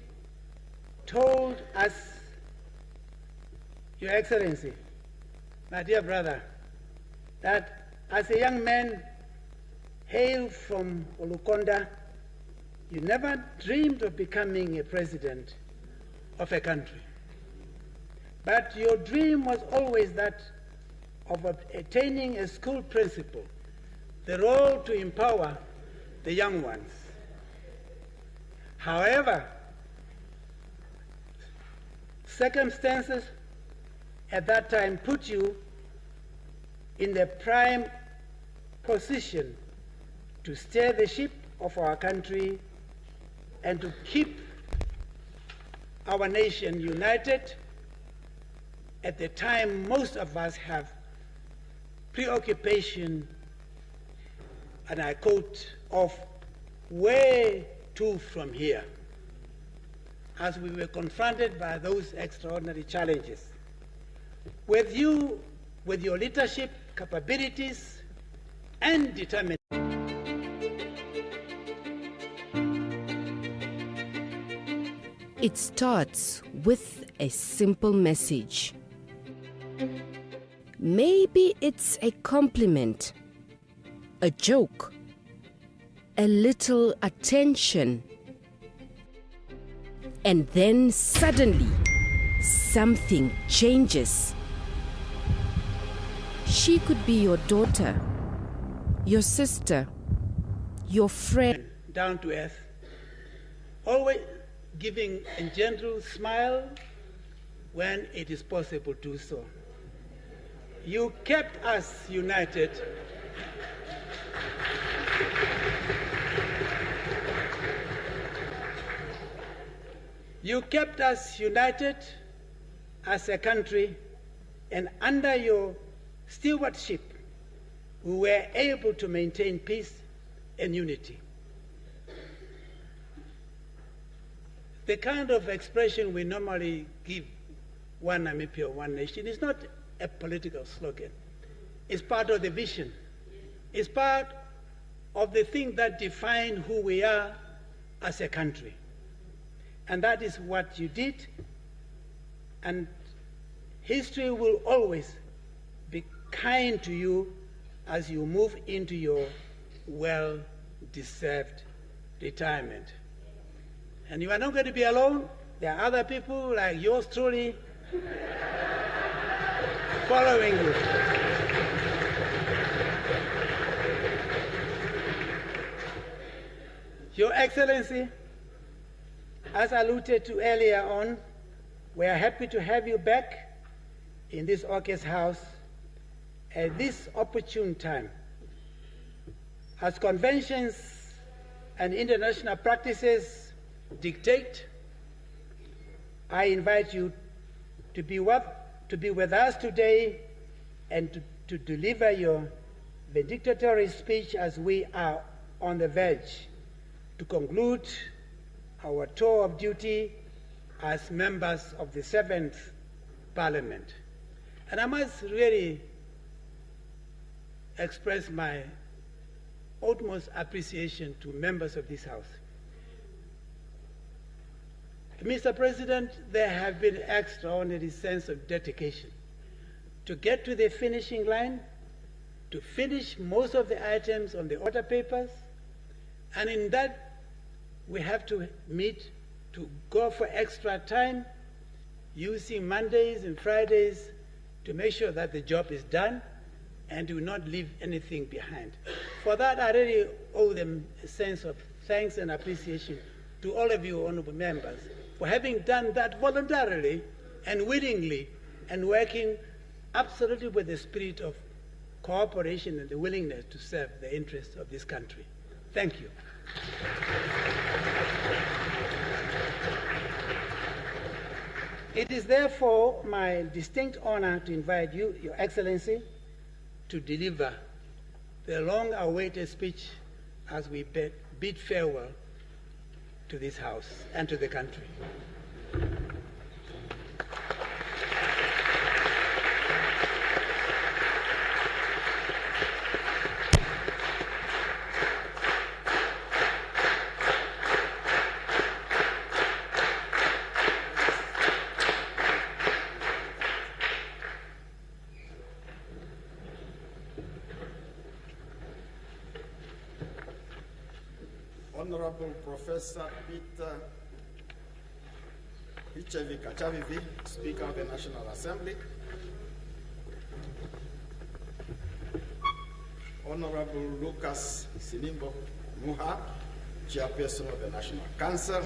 told us, Your Excellency, my dear brother, that as a young man hail from Olukonda, you never dreamed of becoming a president of a country. But your dream was always that of attaining a school principal, the role to empower the young ones. However, circumstances at that time put you in the prime position to steer the ship of our country and to keep our nation united at the time most of us have preoccupation, and I quote, of where to from here, as we were confronted by those extraordinary challenges. With you, with your leadership, capabilities, and determination. It starts with a simple message. Maybe it's a compliment, a joke, a little attention. And then suddenly, something changes. She could be your daughter, your sister, your friend. Down to earth, always giving a gentle smile when it is possible to do so. You kept us united. You kept us united as a country, and under your stewardship, we were able to maintain peace and unity. The kind of expression we normally give, one Namibia, one nation, is not a political slogan. It's part of the vision. It's part of the thing that define who we are as a country. And that is what you did, and history will always be kind to you as you move into your well-deserved retirement. And you are not going to be alone. There are other people like yours truly following you. Your Excellency, as alluded to earlier on, we are happy to have you back in this August House at this opportune time. As conventions and international practices dictate, I invite you to be with us today and to deliver your valedictory speech as we are on the verge to conclude our tour of duty as members of the 7th Parliament. And I must really express my utmost appreciation to members of this House. Mr. President, there have been extraordinary sense of dedication to get to the finishing line, to finish most of the items on the order papers, and in that we have to meet to go for extra time, using Mondays and Fridays to make sure that the job is done and do not leave anything behind. For that, I really owe them a sense of thanks and appreciation to all of you honorable members for having done that voluntarily and willingly and working absolutely with the spirit of cooperation and the willingness to serve the interests of this country. Thank you. It is therefore my distinct honor to invite you, Your Excellency, to deliver the long-awaited speech as we bid farewell to this House and to the country. Honorable Professor Peter Hichevika-Chavivi, Speaker of the National Assembly, Honorable Lucas Sinimbo Muha, Chairperson of the National Council,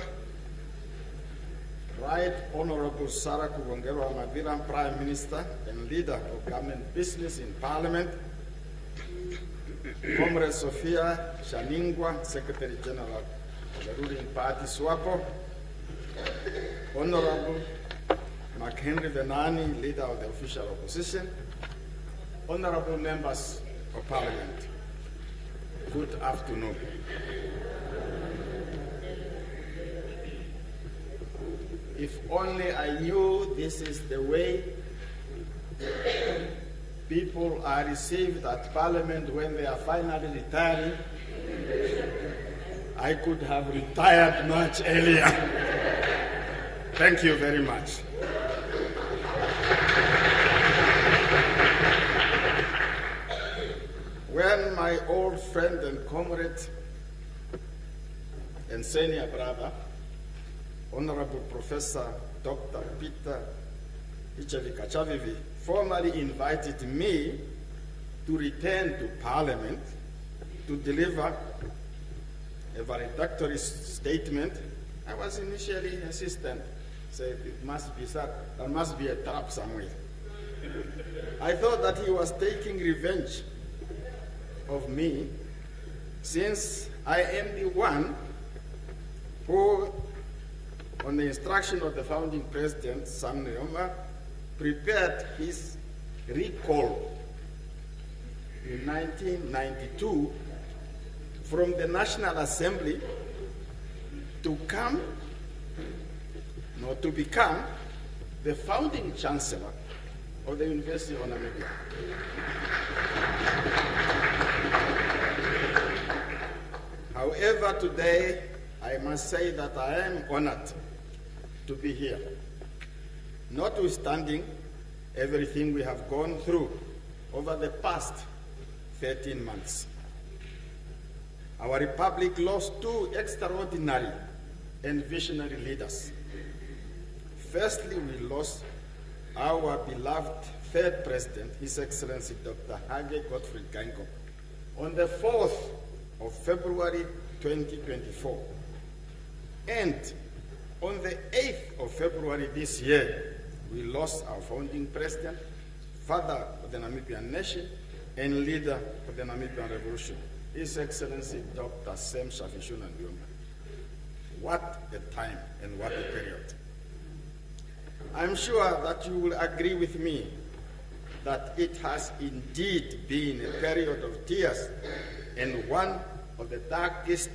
Right Honorable Sarah Kugongero Amaviram, Prime Minister and Leader of Government Business in Parliament, Comrade Sophia Shaningwa, Secretary General of the ruling party SWAPO, Honorable McHenry Venani, Leader of the Official Opposition, Honorable Members of Parliament, good afternoon. If only I knew this is the way people are received at Parliament when they are finally retiring, I could have retired much earlier. Thank you very much. When my old friend and comrade and senior brother, Honorable Professor Dr. Peter Hichevika-Chavivi, formally invited me to return to Parliament to deliver a valedictory statement. I was initially hesitant, said there must be a trap somewhere. I thought that he was taking revenge of me, since I am the one who, on the instruction of the founding president, Sam Nujoma, prepared his recall in 1992 from the National Assembly to become the founding chancellor of the University of Namibia. However, today I must say that I am honored to be here, notwithstanding everything we have gone through over the past 13 months. Our republic lost two extraordinary and visionary leaders. Firstly, we lost our beloved third president, His Excellency Dr. Hage Gottfried Geingob, on the 4th of February 2024. And on the 8th of February this year, we lost our founding president, father of the Namibian nation, and leader of the Namibian revolution, His Excellency Dr. Sam Shafishuna Ndiyomba. What a time and what a period. I'm sure that you will agree with me that it has indeed been a period of tears and one of the darkest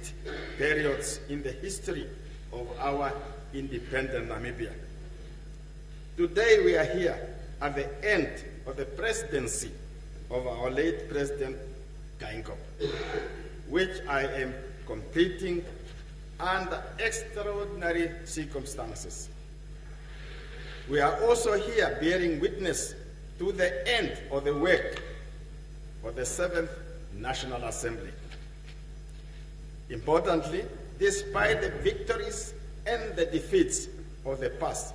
periods in the history of our independent Namibia. Today we are here at the end of the presidency of our late President Geingob, which I am completing under extraordinary circumstances. We are also here bearing witness to the end of the work of the 7th National Assembly. Importantly, despite the victories and the defeats of the past,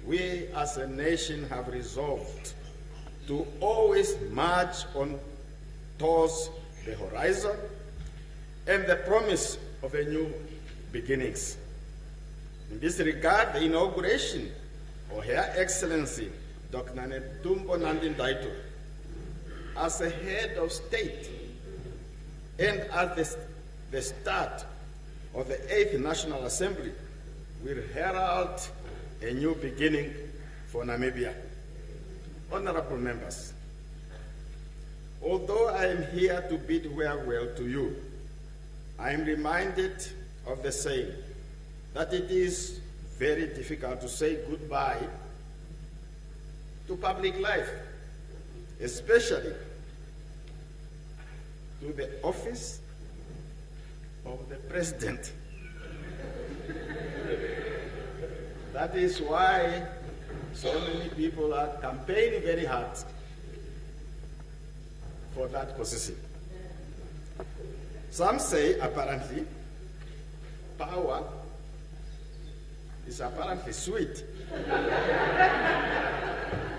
we as a nation have resolved to always march on towards the horizon and the promise of a new beginnings. In this regard, the inauguration of Her Excellency Dr. Netumbo Nandi-Ndaitwah as a head of state and as the start of the 8th National Assembly will herald a new beginning for Namibia. Honorable members, although I am here to bid farewell to you, I am reminded of the saying that it is very difficult to say goodbye to public life, especially to the office of the president. That is why so many people are campaigning very hard for that position. Some say, apparently, power is apparently sweet.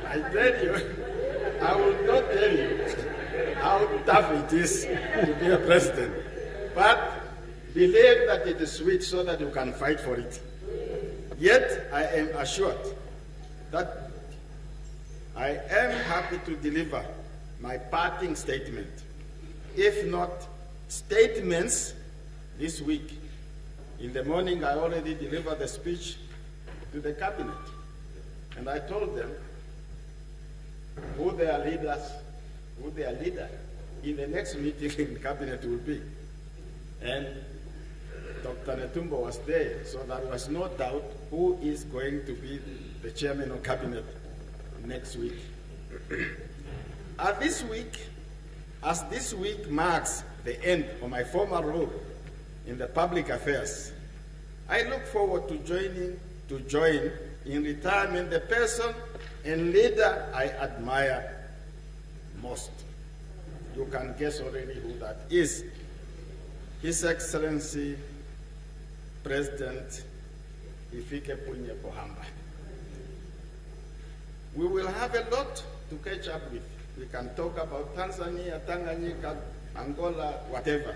I tell you, I will not tell you how tough it is to be a president, but believe that it is sweet so that you can fight for it. Yet I am assured that I am happy to deliver my parting statement, if not statements, this week. In the morning, I already delivered the speech to the cabinet, and I told them who their leader in the next meeting in the cabinet will be. And Dr. Netumbo was there, so there was no doubt who is going to be the chairman of cabinet next week. As this week marks the end of my former role in the public affairs, I look forward to join in retirement the person and leader I admire most. You can guess already who that is. His Excellency President Hifikepunye Pohamba. We will have a lot to catch up with We can talk about Tanzania, Tanganyika, Angola, whatever.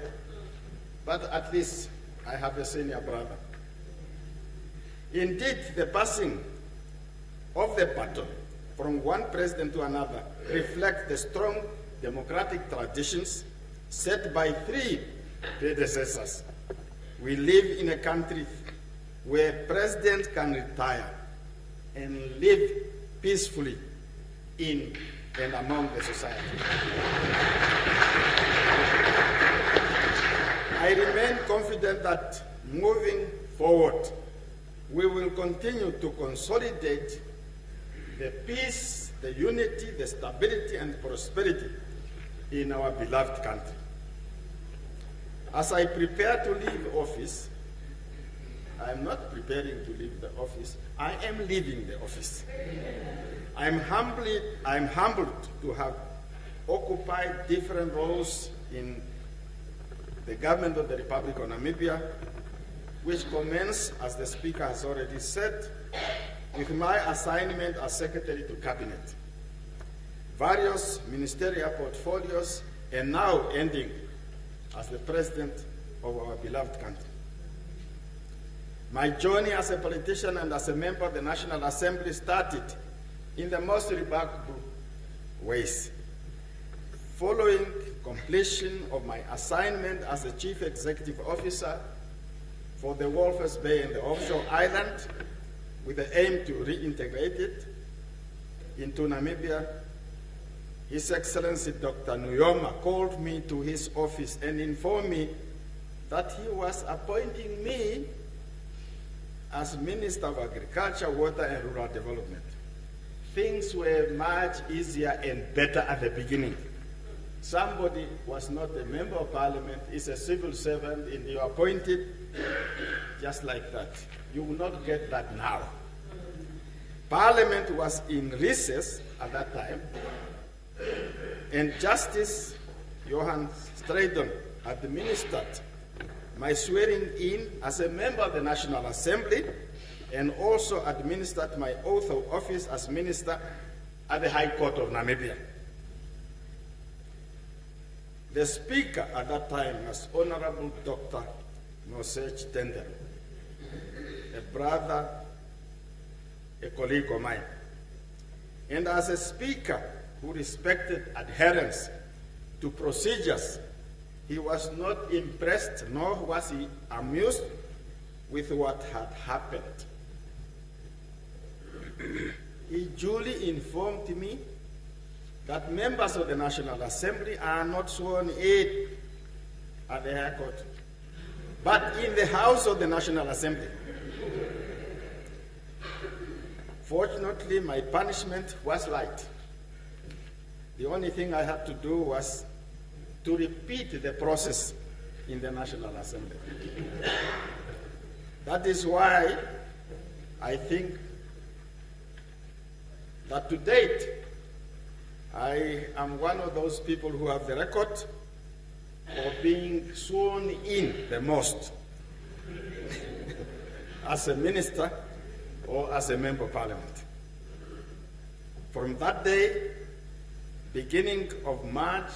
But at least I have a senior brother. Indeed, the passing of the baton from one president to another reflects the strong democratic traditions set by 3 predecessors. We live in a country where presidents can retire and live peacefully in and among the society. I remain confident that moving forward, we will continue to consolidate the peace, the unity, the stability, and prosperity in our beloved country. As I prepare to leave office, I am not preparing to leave the office, I am leaving the office. I'm humbled to have occupied different roles in the government of the Republic of Namibia, which commenced, as the Speaker has already said, with my assignment as Secretary to Cabinet, various ministerial portfolios, and now ending as the President of our beloved country. My journey as a politician and as a member of the National Assembly started in the most remarkable ways. Following completion of my assignment as the Chief Executive Officer for the Walvis Bay and the offshore island, with the aim to reintegrate it into Namibia, His Excellency Dr. Nuyoma called me to his office and informed me that he was appointing me as Minister of Agriculture, Water and Rural Development. Things were much easier and better at the beginning. Somebody was not a member of parliament, is a civil servant, and you are appointed just like that. You will not get that now. Parliament was in recess at that time, and Justice Johan Straydon administered my swearing in as a member of the National Assembly, and also administered my oath of office as minister at the High Court of Namibia. The Speaker at that time was Honorable Dr. Nosech Tender, a brother, a colleague of mine. And as a Speaker who respected adherence to procedures, he was not impressed, nor was he amused with what had happened. He duly informed me that members of the National Assembly are not sworn in at the High Court, but in the House of the National Assembly. Fortunately, my punishment was light. The only thing I had to do was to repeat the process in the National Assembly. That is why I think that to date, I am one of those people who have the record of being sworn in the most as a minister or as a member of parliament. From that day, beginning of March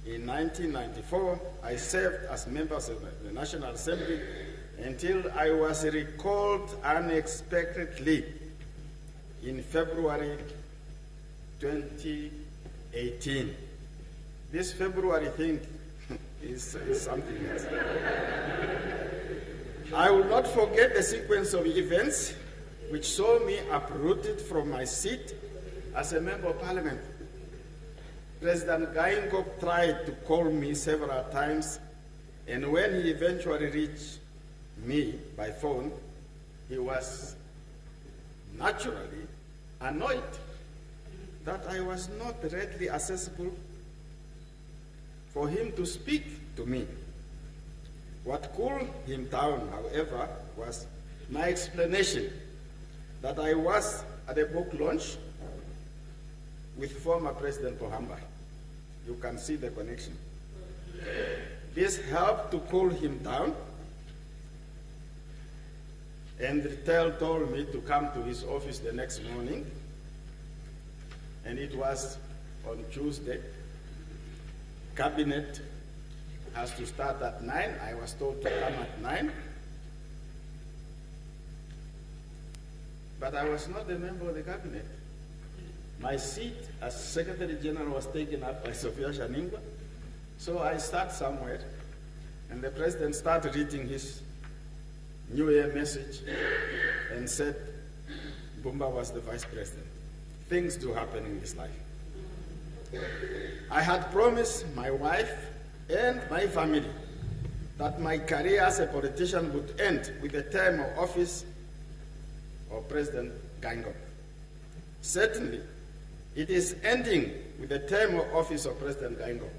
in 1994, I served as member of the National Assembly until I was recalled unexpectedly in February 2018. This February thing is something else. I will not forget the sequence of events which saw me uprooted from my seat as a member of parliament. President Geingob tried to call me several times, and when he eventually reached me by phone, he was naturally annoyed that I was not readily accessible for him to speak to me. What cooled him down, however, was my explanation that I was at a book launch with former President Pohamba. You can see the connection. This helped to cool him down, and Ritel told me to come to his office the next morning, and it was on Tuesday. Cabinet has to start at 9. I was told to come at 9. But I was not a member of the cabinet. My seat as Secretary General was taken up by Sophia Shaningwa. So I start somewhere, and the President started reading his New Year message and said Mbumba was the Vice President. Things do happen in this life. I had promised my wife and my family that my career as a politician would end with the term of office of President Geingob. Certainly, it is ending with the term of office of President Geingob,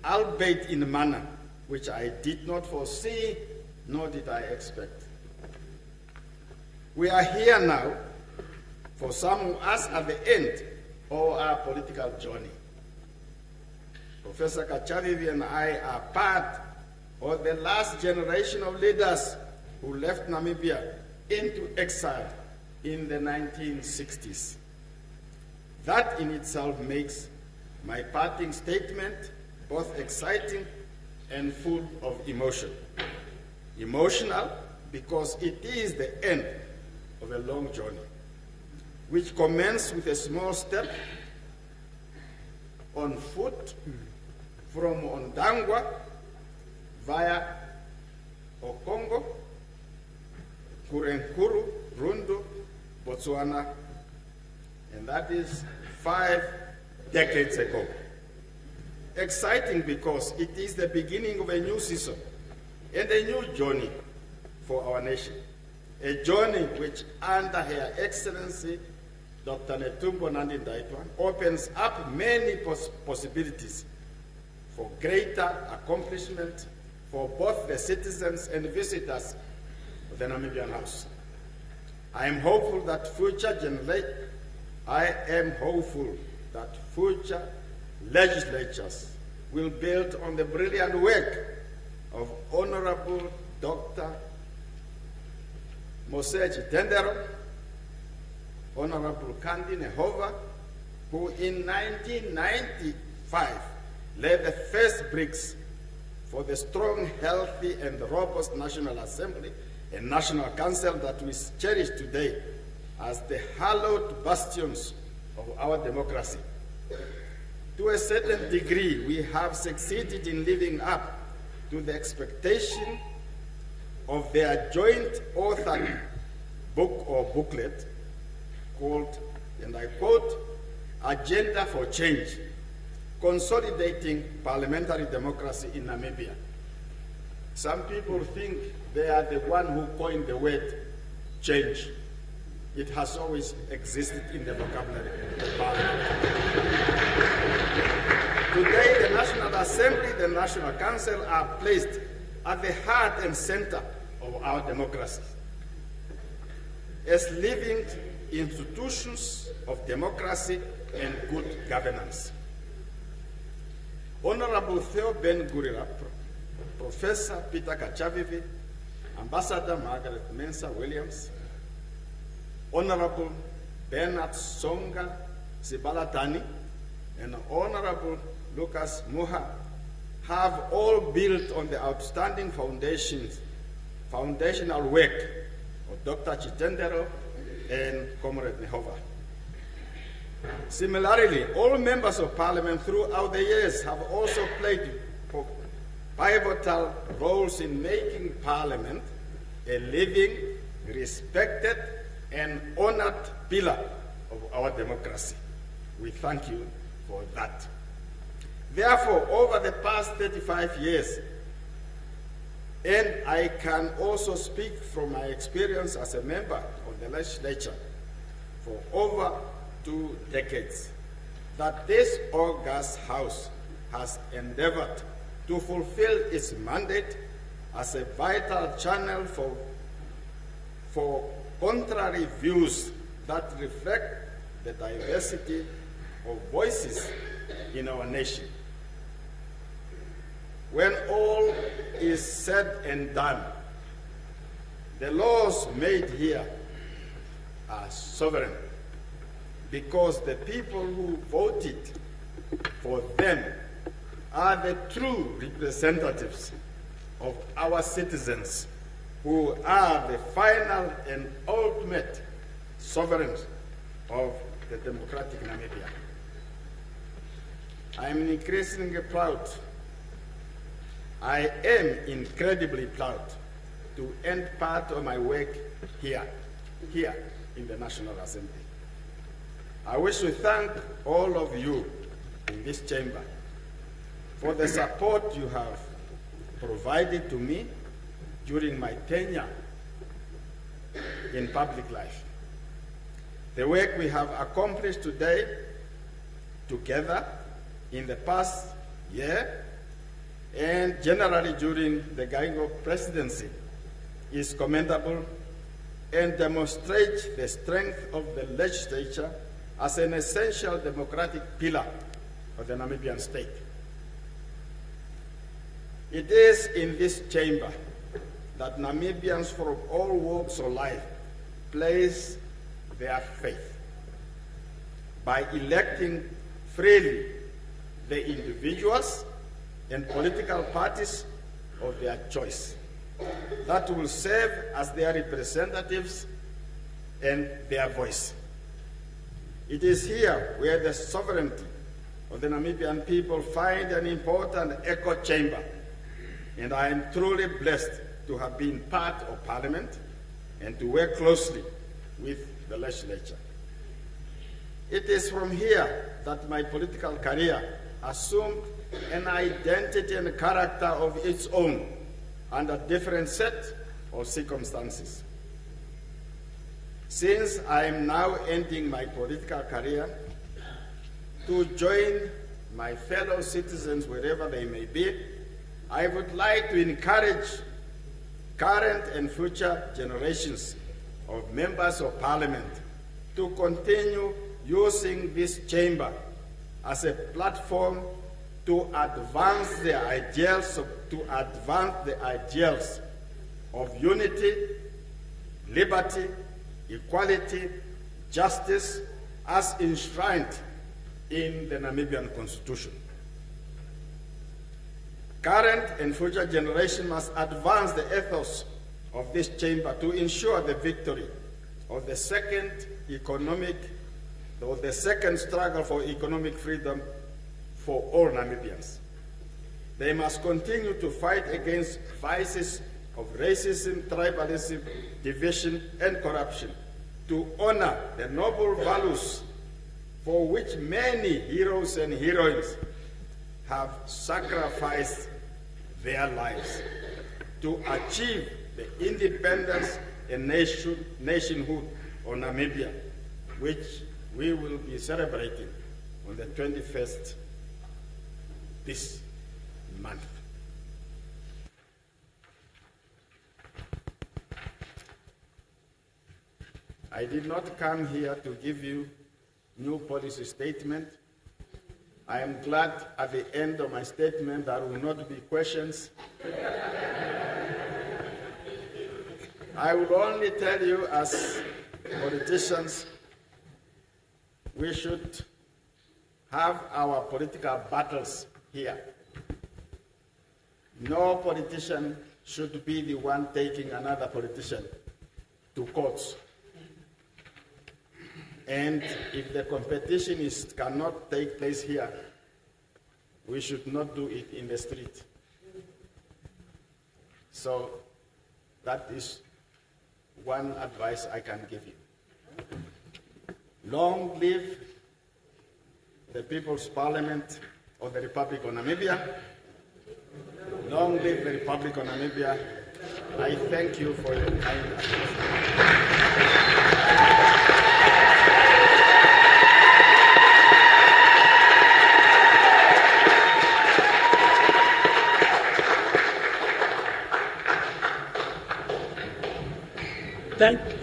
albeit in a manner which I did not foresee, nor did I expect. We are here now, for some of us at the end of our political journey. Professor Kachavivi and I are part of the last generation of leaders who left Namibia into exile in the 1960s. That in itself makes my parting statement both exciting and full of emotion. Emotional because it is the end of a long journey, which commenced with a small step on foot from Ondangwa via Okongo, Kurenkuru, Rundu, Botswana, and that is 5 decades ago. Exciting because it is the beginning of a new season and a new journey for our nation. A journey which, under Her Excellency Dr. Netumbo Nandi-Ndaitwah, opens up many possibilities for greater accomplishment for both the citizens and visitors of the Namibian House. I am hopeful that future legislatures will build on the brilliant work of Honorable Dr. Mose Chitendero, Honorable Kandi Nehova, who in 1995 laid the first bricks for the strong, healthy, and robust National Assembly and National Council that we cherish today as the hallowed bastions of our democracy. To a certain degree, we have succeeded in living up to the expectation of their joint authored book or booklet called, and I quote, Agenda for Change, Consolidating Parliamentary Democracy in Namibia. Some people think they are the one who coined the word change. It has always existed in the vocabulary of the Parliament. Today, the National Assembly, the National Council are placed at the heart and center of our democracy as living institutions of democracy and good governance. Honorable Theo Ben Gurira, Professor Peter Kachavivi, Ambassador Margaret Mensah Williams, Honorable Bernard Songa Sibalatani, and Honorable Lucas Muha have all built on the outstanding foundational work of Dr. Chitendero and Comrade Nehova. Similarly, all members of Parliament throughout the years have also played pivotal roles in making Parliament a living, respected, and honored pillar of our democracy. We thank you for that. Therefore, over the past 35 years, and I can also speak from my experience as a member of the legislature for over 2 decades, that this august House has endeavored to fulfill its mandate as a vital channel for contrary views that reflect the diversity of voices in our nation. When all is said and done, the laws made here are sovereign because the people who voted for them are the true representatives of our citizens, who are the final and ultimate sovereigns of the democratic Namibia. I am increasingly proud. I am incredibly proud to end part of my work here in the National Assembly. I wish to thank all of you in this chamber for the support you have provided to me during my tenure in public life. The work we have accomplished today together in the past year and generally during the Geingob presidency is commendable and demonstrates the strength of the legislature as an essential democratic pillar of the Namibian state. It is in this chamber that Namibians from all walks of life place their faith by electing freely the individuals and political parties of their choice that will serve as their representatives and their voice. It is here where the sovereignty of the Namibian people find an important echo chamber, and I am truly blessed to have been part of Parliament and to work closely with the legislature. It is from here that my political career assumed an identity and character of its own under different set of circumstances. Since I am now ending my political career, to join my fellow citizens wherever they may be, I would like to encourage current and future generations of members of Parliament to continue using this chamber as a platform to advance the ideals of unity, liberty, equality, justice, as enshrined in the Namibian Constitution. Current and future generations must advance the ethos of this chamber to ensure the victory of the second struggle for economic freedom for all Namibians. They must continue to fight against vices of racism, tribalism, division, and corruption, to honor the noble values for which many heroes and heroines have sacrificed their lives, to achieve the independence and nationhood of Namibia, which we will be celebrating on the 21st this month. I did not come here to give you new policy statement. I am glad at the end of my statement there will not be questions. I will only tell you, as politicians, we should have our political battles here. No politician should be the one taking another politician to courts. And if the competition cannot take place here, we should not do it in the street. So that is one advice I can give you. Long live the People's Parliament of the Republic of Namibia. Long live the Republic of Namibia. I thank you for your kind attention.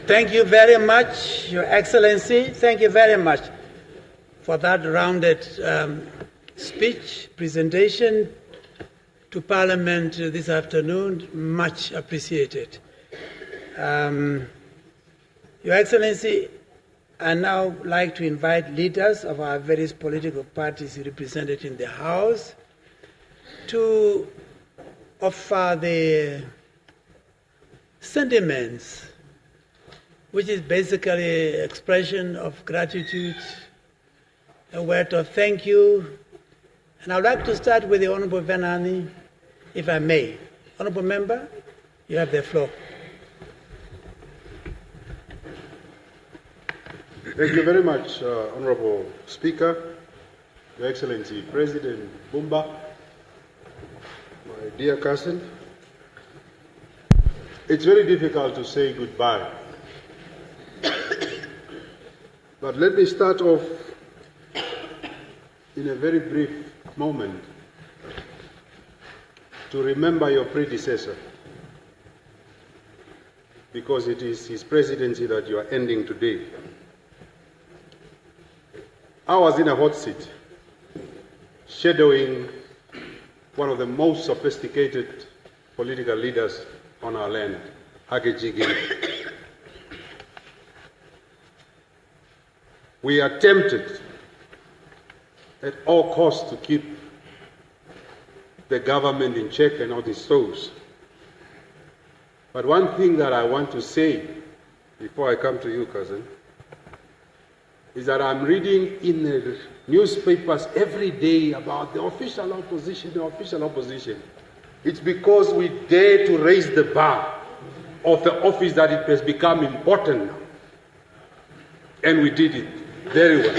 Thank you very much, Your Excellency. Thank you very much for that rounded speech, presentation to Parliament this afternoon. Much appreciated. Your Excellency, I now like to invite leaders of our various political parties represented in the House to offer the sentiments, which is basically an expression of gratitude, a word of thank you. And I'd like to start with the Honorable Venani, if I may. Honorable Member, you have the floor. Thank you very much, Honorable Speaker, Your Excellency President Mbumba, my dear cousin. It's very difficult to say goodbye. But let me start off in a very brief moment to remember your predecessor, because it is his presidency that you are ending today. I was in a hot seat, shadowing one of the most sophisticated political leaders on our land, Hage Geingob. We attempted at all costs to keep the government in check and on its toes. But one thing that I want to say before I come to you, cousin, is that I'm reading in the newspapers every day about the official opposition, the official opposition. It's because we dare to raise the bar of the office that it has become important now. And we did it very well.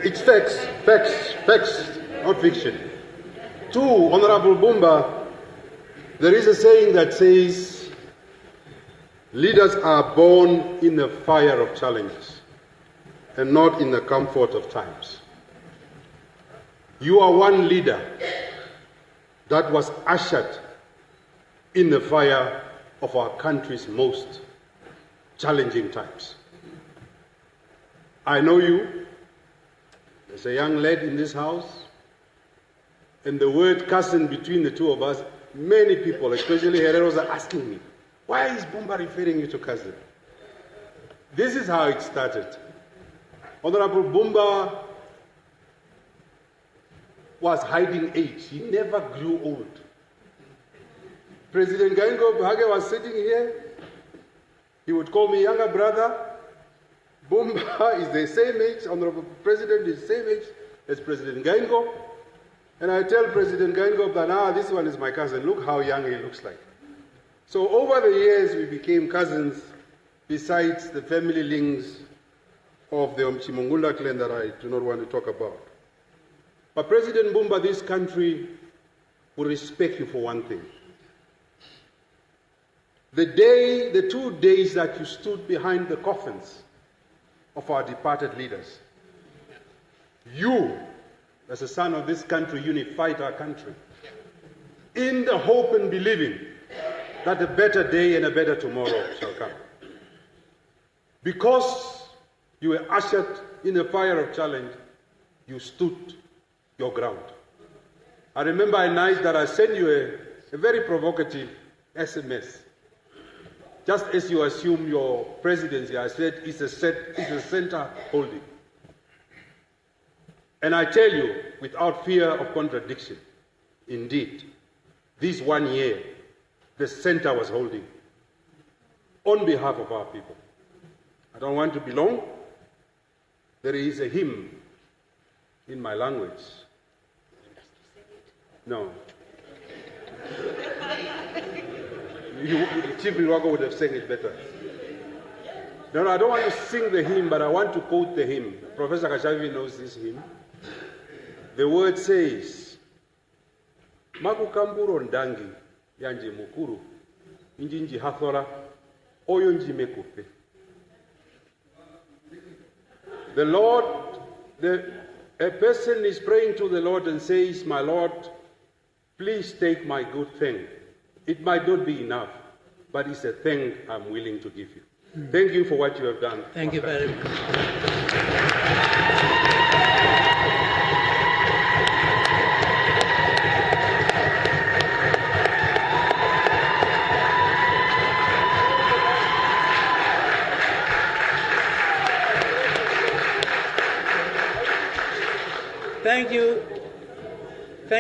It's facts, not fiction. Two, Honorable Mbumba, there is a saying that says, leaders are born in the fire of challenges and not in the comfort of times. You are one leader that was ushered in the fire of our country's most challenging times. I know you as a young lad in this house, and the word cousin between the two of us, many people, especially Hereros, are asking me, why is Mbumba referring you to cousin? This is how it started. Honorable Mbumba was hiding age. He never grew old. President Geingob Hage was sitting here. He would call me younger brother. Mbumba is the same age. Honorable President is the same age as President Geingob. And I tell President Geingob that, this one is my cousin. Look how young he looks like. So over the years, we became cousins, besides the family links of the Mchimongunda clan that I do not want to talk about. But President Mbumba, this country will respect you for one thing. The 2 days that you stood behind the coffins of our departed leaders, you, as a son of this country, unified our country in the hope and believing that a better day and a better tomorrow shall come. Because you were ushered in a fire of challenge, you stood your ground. I remember a night that I sent you a very provocative SMS. Just as you assume your presidency, I said it's a center holding. And I tell you, without fear of contradiction, indeed, this 1 year, the center was holding on behalf of our people. I don't want to be long. There is a hymn in my language. No. Chief Milwago would have sang it better. No, I don't want to sing the hymn, but I want to quote the hymn. Professor Kashavi knows this hymn. The word says, Makukamburo ndangi yanje mukuru, injinji hathora, oyo njime kupe. The Lord, a person is praying to the Lord and says, my Lord, please take my good thing. It might not be enough, but it's a thing I'm willing to give you. Thank you for what you have done. Thank you very much.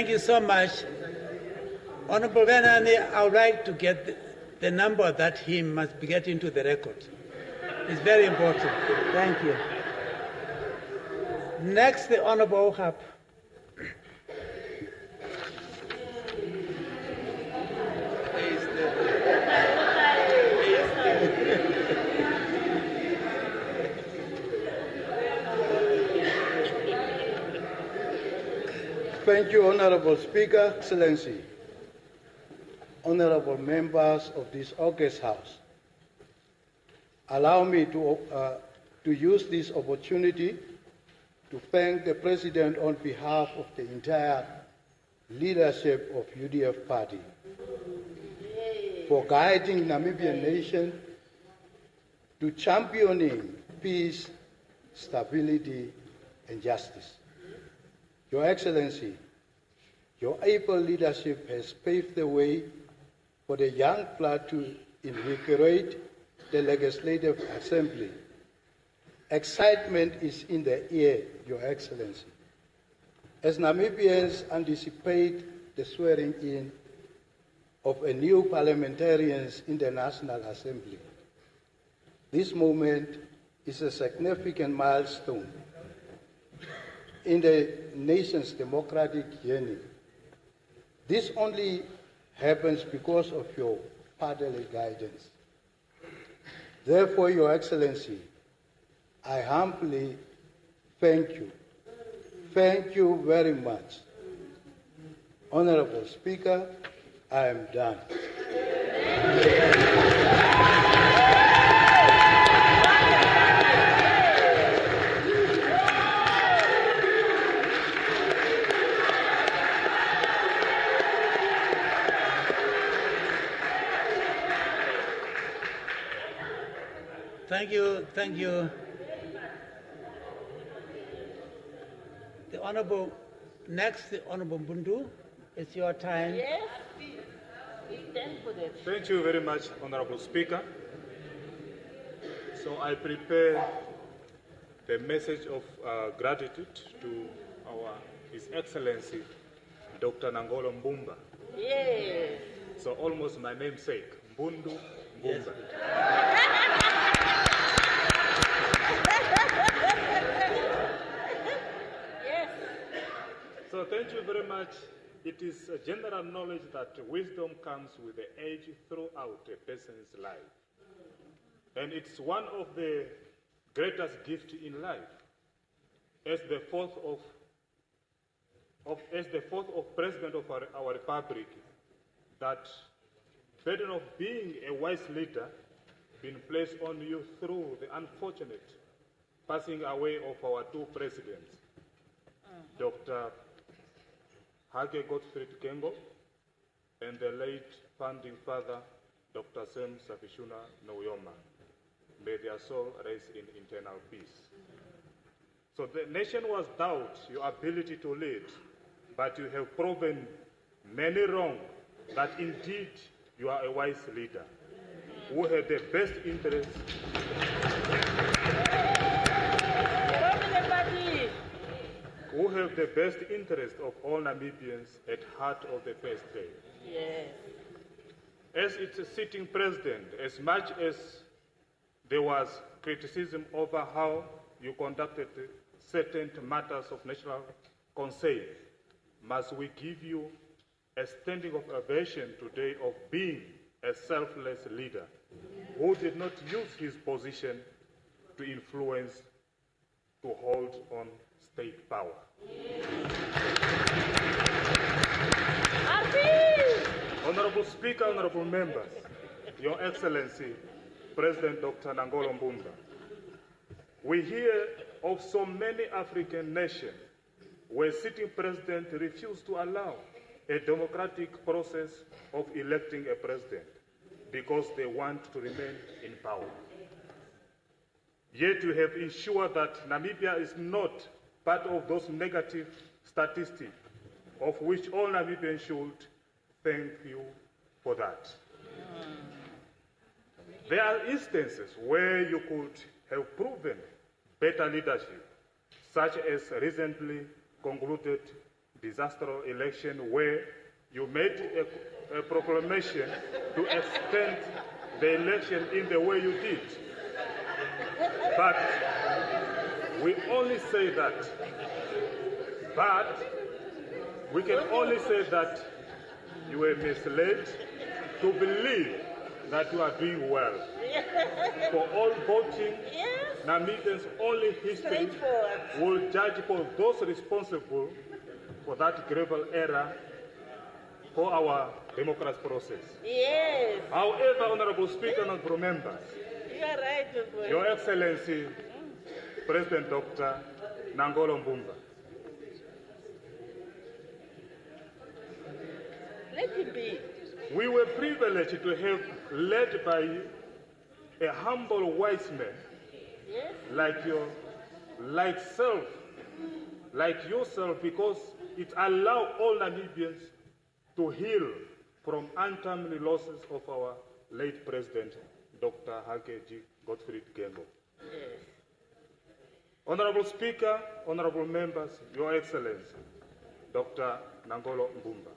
Thank you so much. Honorable Venani, I would like to get the number of that hymn must be get into the record. It's very important. Thank you. Next, the Honorable Ohap. Thank you, Honorable Speaker, Excellency, honorable members of this august House. Allow me to use this opportunity to thank the President on behalf of the entire leadership of UDF Party for guiding Namibian nation to championing peace, stability, and justice. Your Excellency, your able leadership has paved the way for the young blood to invigorate the Legislative Assembly. Excitement is in the air, Your Excellency, as Namibians anticipate the swearing in of a new parliamentarians in the National Assembly. This moment is a significant milestone in the nation's democratic journey. This only happens because of your fatherly guidance. Therefore, Your Excellency, I humbly thank you. Thank you very much. Honorable Speaker, I am done. Thank you. The Honorable, next, the Honorable Mbundu, it's your time. Yes, we stand for that. Thank you very much, Honorable Speaker. So I prepare the message of gratitude to His Excellency, Dr. Nangolo Mbumba. Yes. So almost my namesake, Mbundu Mbumba. So thank you very much. It is a general knowledge that wisdom comes with the age throughout a person's life. And it's one of the greatest gifts in life. As the fourth of President of our Republic, that burden of being a wise leader been placed on you through the unfortunate passing away of our two presidents, Dr. Hage Gottfried Kengo and the late founding father, Dr. Sem Safishuna Noyoma. May their soul rest in eternal peace. So the nation was doubt your ability to lead, but you have proven many wrong that indeed you are a wise leader who have the best interest of all Namibians at heart of the first day. Yes. As its sitting president, as much as there was criticism over how you conducted certain matters of national concern, must we give you a standing ovation today of being a selfless leader who did not use his position to influence, to hold on state power. Honorable Speaker, honorable members, Your Excellency, President Dr. Nangolo Mbumba, we hear of so many African nations where sitting president refused to allow a democratic process of electing a president because they want to remain in power. Yet you have ensured that Namibia is not part of those negative statistics of which all Namibians should thank you for that. There are instances where you could have proven better leadership, such as recently concluded disastrous election where you made a proclamation to extend the election in the way you did. But we only say that. But we can only say that you were misled to believe that you are doing well. For all voting, Namibians' only history will judge for those responsible for that gravel error for our democracy process. Yes. However, Honorable Speaker and honorable members, You are right, my boy. Your Excellency, President Dr. Nangolo Mbumba, Let it be. we were privileged to have led by you a humble wise man Yes. like yourself, because it allowed all Namibians to heal from untimely losses of our late President, Dr. Hage Gottfried Gengo. Yes. Honorable Speaker, honorable members, Your Excellency, Dr. Nangolo Mbumba,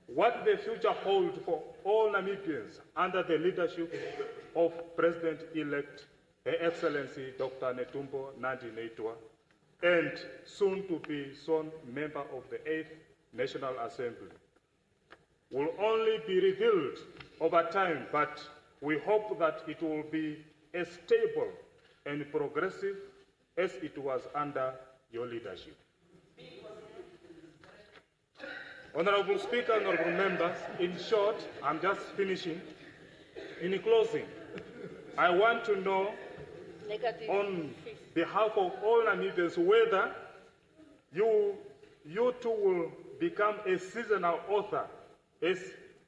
what the future holds for all Namibians under the leadership of President-elect Her Excellency Dr. Netumbo Nandi Naitwa, and soon to be sworn member of the 8th National Assembly, will only be revealed over time, but we hope that it will be as stable and progressive as it was under your leadership. Honorable Speaker, honorable members, in short, I'm just finishing. In closing, I want to know on behalf of all Namibians whether you too will become a seasonal author as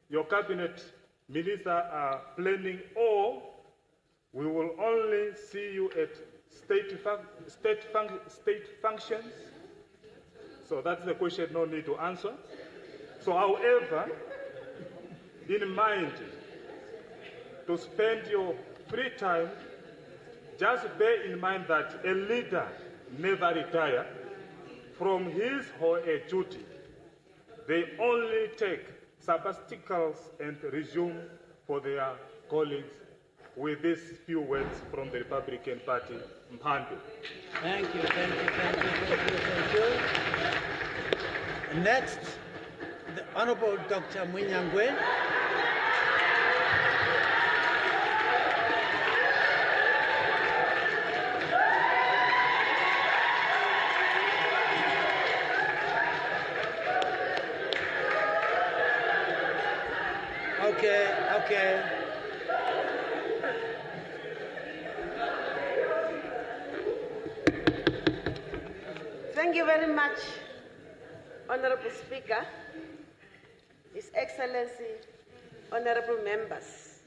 your cabinet minister are planning, or we will only see you at state functions. So that's the question no need to answer. So however, in mind to spend your free time, just bear in mind that a leader never retires from his or her duty. They only take sabbaticals and resume for their callings. With these few words from the Republican Party, Mpandu. Thank you. Next, the Honorable Dr. Munyangwe. Okay. Thank you very much, Honorable Speaker, His Excellency, honorable members.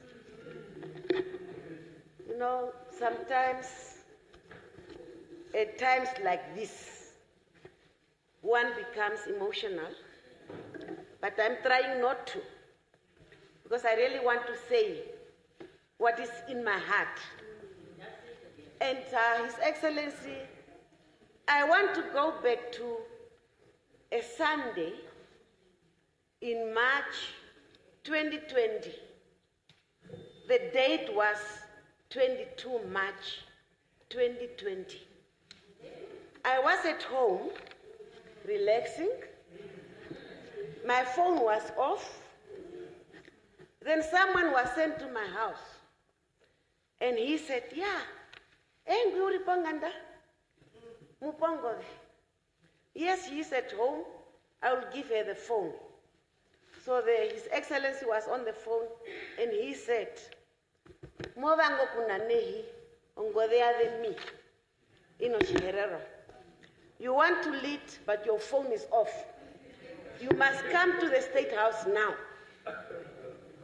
You know, sometimes, at times like this, one becomes emotional, but I'm trying not to, because I really want to say what is in my heart. And His Excellency, I want to go back to a Sunday in March 2020. The date was 22 March 2020. I was at home, relaxing. My phone was off. Then someone was sent to my house. And he said, yeah, Nguri Panganda, Mupongoli. Yes, he's at home. I will give her the phone. So His Excellency was on the phone, and he said, Movango kunanehi, ongodea than me, Inochiherero. You want to lead, but your phone is off. You must come to the State House now.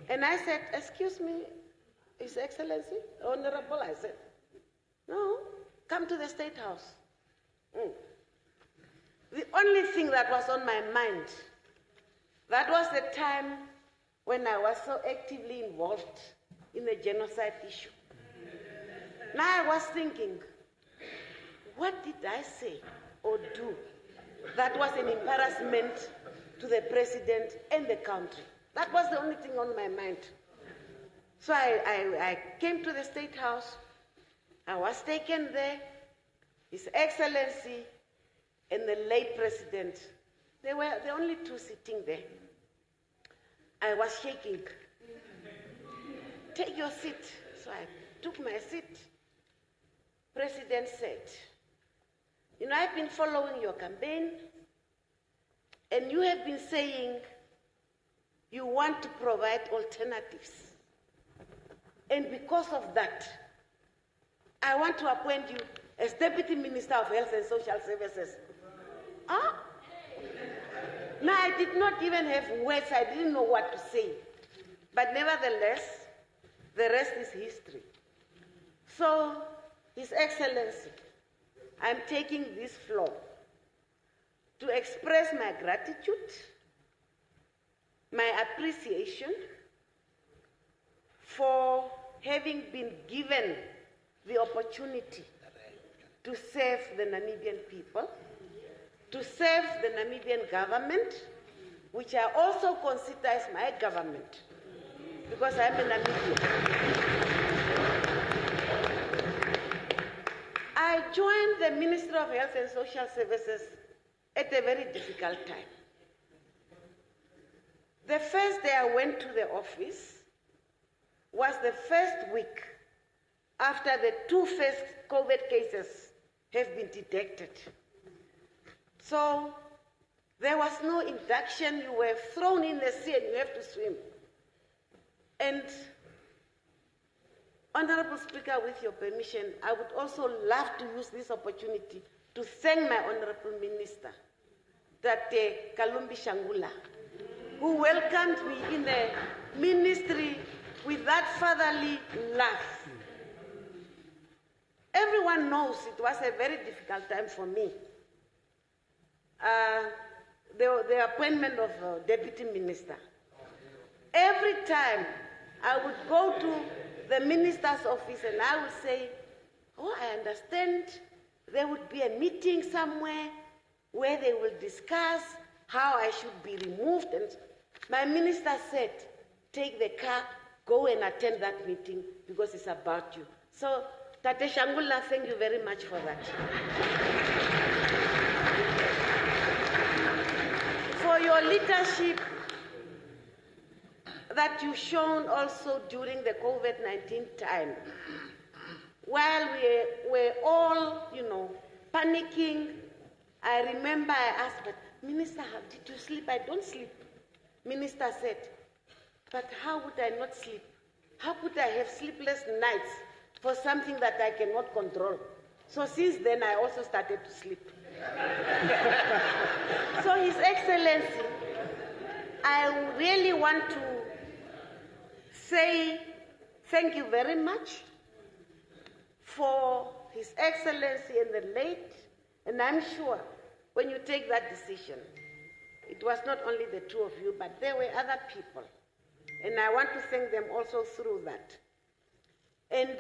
And I said, excuse me, His Excellency, Honorable, I said, no, come to the State House. The only thing that was on my mind, that was the time when I was so actively involved in the genocide issue. Now I was thinking, what did I say or do that was an embarrassment to the president and the country. That was the only thing on my mind. So I came to the State House. I was taken there. His Excellency and the late president, they were the only two sitting there. I was shaking. Take your seat. So I took my seat. President said, you know, I've been following your campaign, and you have been saying you want to provide alternatives. And because of that, I want to appoint you as Deputy Minister of Health and Social Services. Huh? Now, I did not even have words. I didn't know what to say. But nevertheless, the rest is history. So, His Excellency, I'm taking this floor to express my gratitude, my appreciation for having been given the opportunity to serve the Namibian people, to serve the Namibian government, which I also consider as my government, because I'm a Namibian. I joined the Ministry of Health and Social Services at a very difficult time. The first day I went to the office was the first week after the two first COVID cases have been detected. So there was no induction. You were thrown in the sea and you have to swim. And Honorable Speaker, with your permission, I would also love to use this opportunity to thank my Honorable Minister, Tate Kalumbi Shangula, who welcomed me in the ministry with that fatherly laugh. Everyone knows it was a very difficult time for me. The appointment of Deputy Minister. Every time I would go to the minister's office and I would say, oh, I understand there would be a meeting somewhere where they will discuss how I should be removed. And my minister said, take the car, go and attend that meeting because it's about you. So, Tate Shangula, thank you very much for that. For your leadership that you've shown also during the COVID-19 time. While we were all, panicking, I remember I asked, but Minister, did you sleep? I don't sleep. Minister said, but how would I not sleep? How could I have sleepless nights for something that I cannot control? So since then, I also started to sleep. So His Excellency, I really want to say thank you very much for His Excellency and the late, and I'm sure when you take that decision, it was not only the two of you, but there were other people. And I want to thank them also through that. And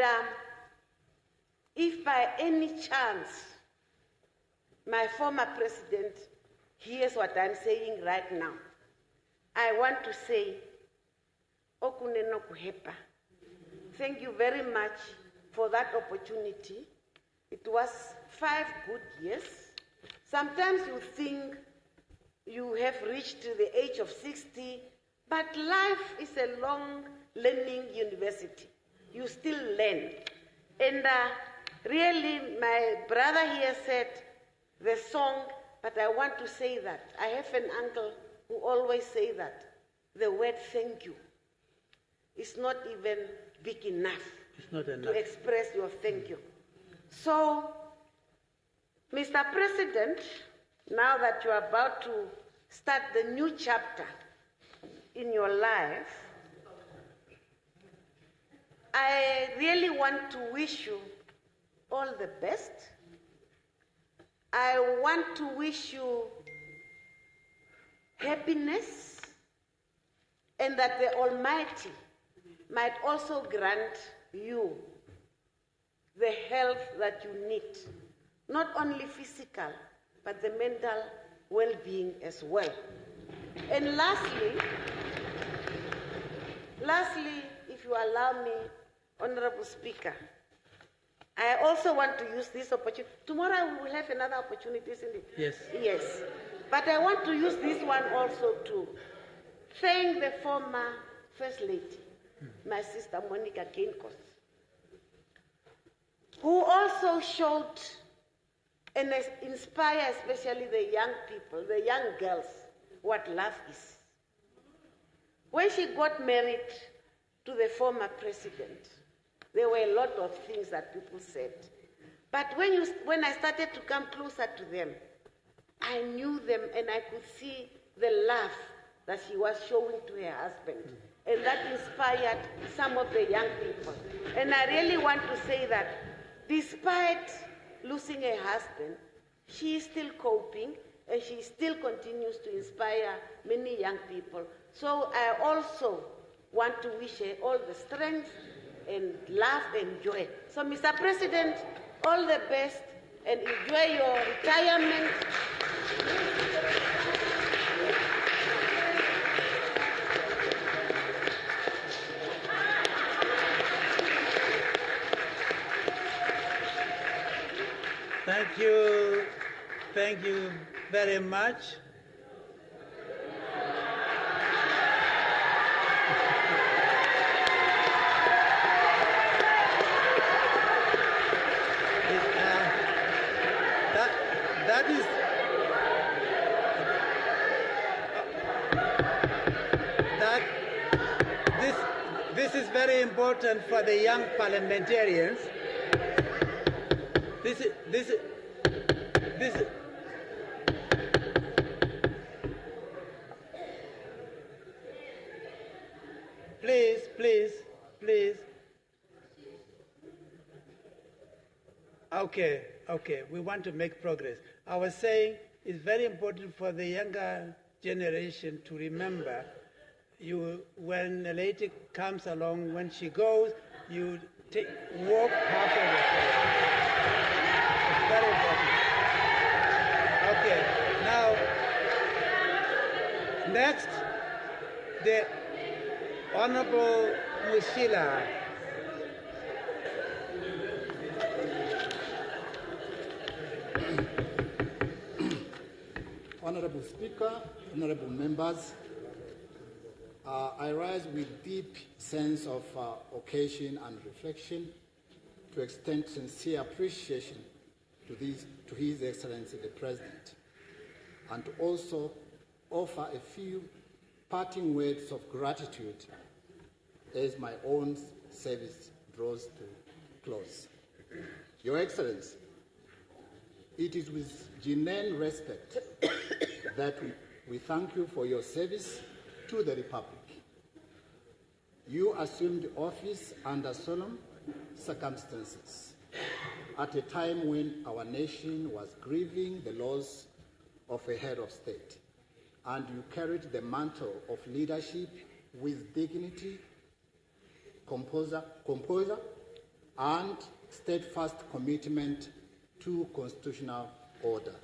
if by any chance my former president hears what I'm saying right now, I want to say, Okuneno Kuhepa, thank you very much for that opportunity. It was 5 good years. Sometimes you think you have reached the age of 60, but life is a long learning university. You still learn. And really, my brother here said the song, but I want to say that. I have an uncle who always say that. The word thank you is not even big enough to express your thank you. So, Mr. President, now that you are about to start the new chapter in your life, I really want to wish you all the best. I want to wish you happiness, and that the Almighty might also grant you the health that you need, not only physical, but the mental well-being as well. And lastly, if you allow me, Honorable Speaker, I also want to use this opportunity. Tomorrow we will have another opportunity, isn't it? Yes. Yes. But I want to use this one also to thank the former First Lady, my sister Monica Ginkos, who also showed and inspired especially the young people, the young girls, what love is. When she got married to the former president, there were a lot of things that people said. But when I started to come closer to them, I knew them and I could see the love that she was showing to her husband. And that inspired some of the young people. And I really want to say that despite losing her husband, she is still coping and she still continues to inspire many young people. So I also want to wish her all the strength and love and joy. So Mr. President, all the best and enjoy your retirement. Thank you very much. This is very important for the young parliamentarians. Please. Okay, we want to make progress. I was saying it's very important for the younger generation to remember when a lady comes along, when she goes, you walk half of the way. It's very important. Okay, now, next, the Honorable Mushila. Honorable Speaker, honorable members, I rise with deep sense of occasion and reflection to extend sincere appreciation to His Excellency the President, and to also offer a few parting words of gratitude as my own service draws to close. Your Excellency, it is with genuine respect that we thank you for your service to the Republic. You assumed office under solemn circumstances at a time when our nation was grieving the loss of a head of state, and you carried the mantle of leadership with dignity, composure, and steadfast commitment to constitutional order.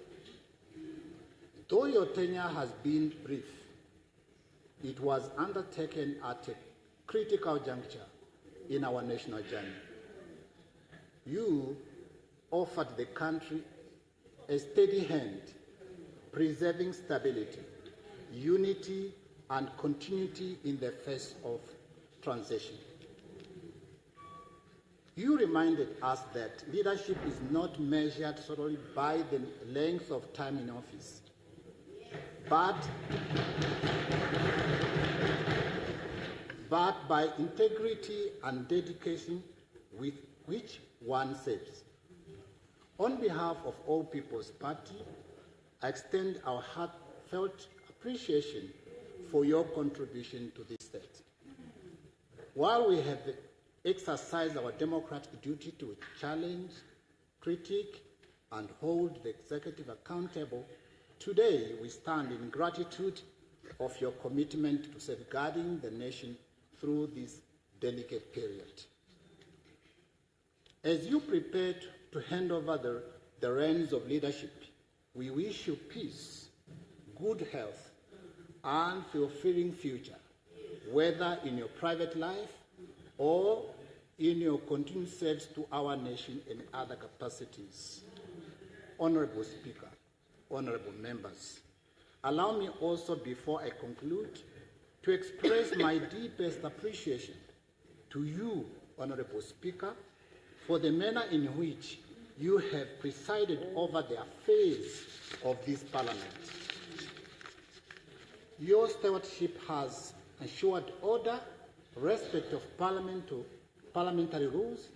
Though your tenure has been brief, it was undertaken at a critical juncture in our national journey. You offered the country a steady hand, preserving stability, unity, and continuity in the face of transition. You reminded us that leadership is not measured solely by the length of time in office, but by integrity and dedication with which one serves. On behalf of all People's Party, I extend our heartfelt appreciation for your contribution to this state. While we have exercised our democratic duty to challenge, critique, and hold the executive accountable, today we stand in gratitude of your commitment to safeguarding the nation through this delicate period. As you prepare to hand over the reins of leadership, we wish you peace good health, and fulfilling future, whether in your private life or in your continued service to our nation in other capacities. Honorable Speaker, honorable members, allow me also, before I conclude, to express my deepest appreciation to you, Honorable Speaker, for the manner in which you have presided over the affairs of this Parliament. Your stewardship has ensured order, respect of parliamentary rules,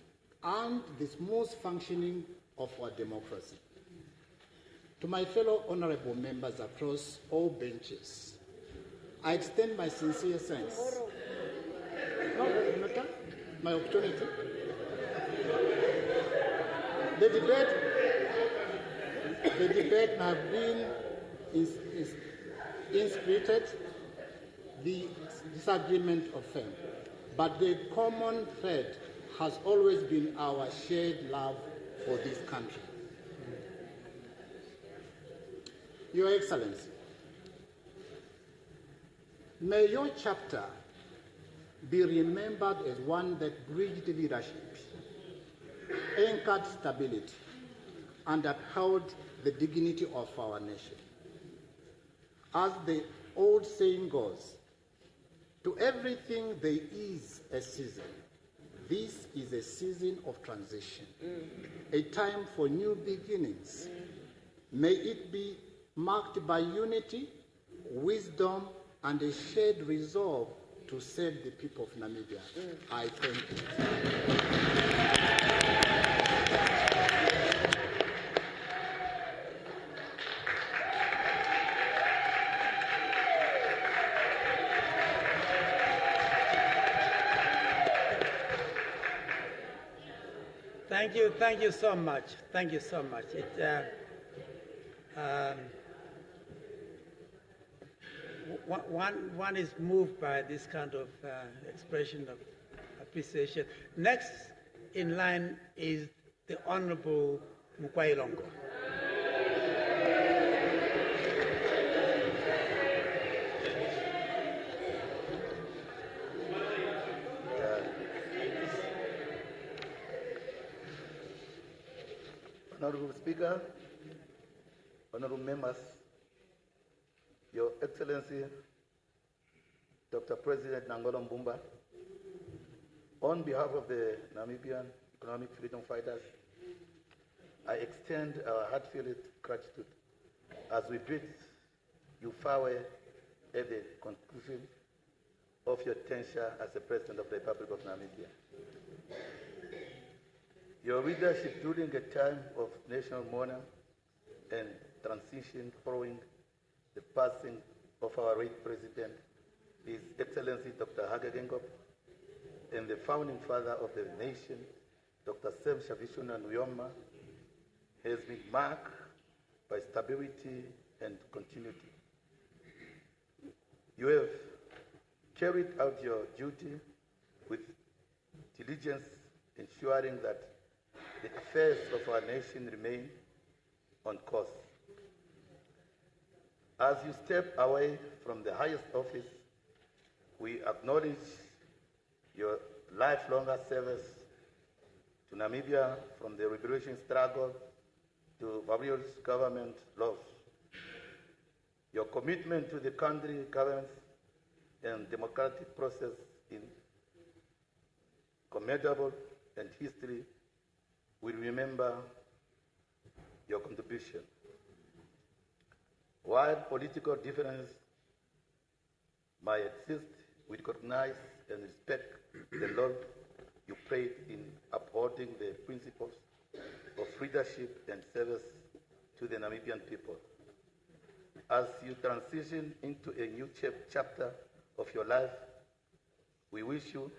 and the smooth functioning of our democracy. To my fellow honorable members across all benches, I extend my sincere thanks. No, doesn't matter. My opportunity. The debate may have been inscripted, the disagreement of fame, but the common thread has always been our shared love for this country. Your Excellency, may your chapter be remembered as one that bridged leadership, anchored stability, and upheld the dignity of our nation. As the old saying goes, to everything there is a season. This is a season of transition, a time for new beginnings. May it be marked by unity, wisdom, and a shared resolve to serve the people of Namibia. I thank you. Thank you so much. Thank you so much. One is moved by this kind of expression of appreciation. Next in line is the Honorable Mukwailongo. Honorable Speaker, honorable members, Your Excellency, Dr. President Nangolo Mbumba, on behalf of the Namibian economic freedom fighters, I extend our heartfelt gratitude as we bid you farewell at the conclusion of your tenure as the President of the Republic of Namibia. Your leadership during a time of national mourning and transition following the passing of our late President, His Excellency Dr. Hage Geingob, and the founding father of the nation, Dr. Sam Shavishuna Nujoma, has been marked by stability and continuity. You have carried out your duty with diligence, ensuring that the affairs of our nation remain on course. As you step away from the highest office, we acknowledge your lifelong service to Namibia, from the liberation struggle to various government laws. Your commitment to the country governance and democratic process is commendable, and history will remember your contribution. While political differences might exist, we recognize and respect the role you played in upholding the principles of leadership and service to the Namibian people. As you transition into a new chapter of your life, we wish you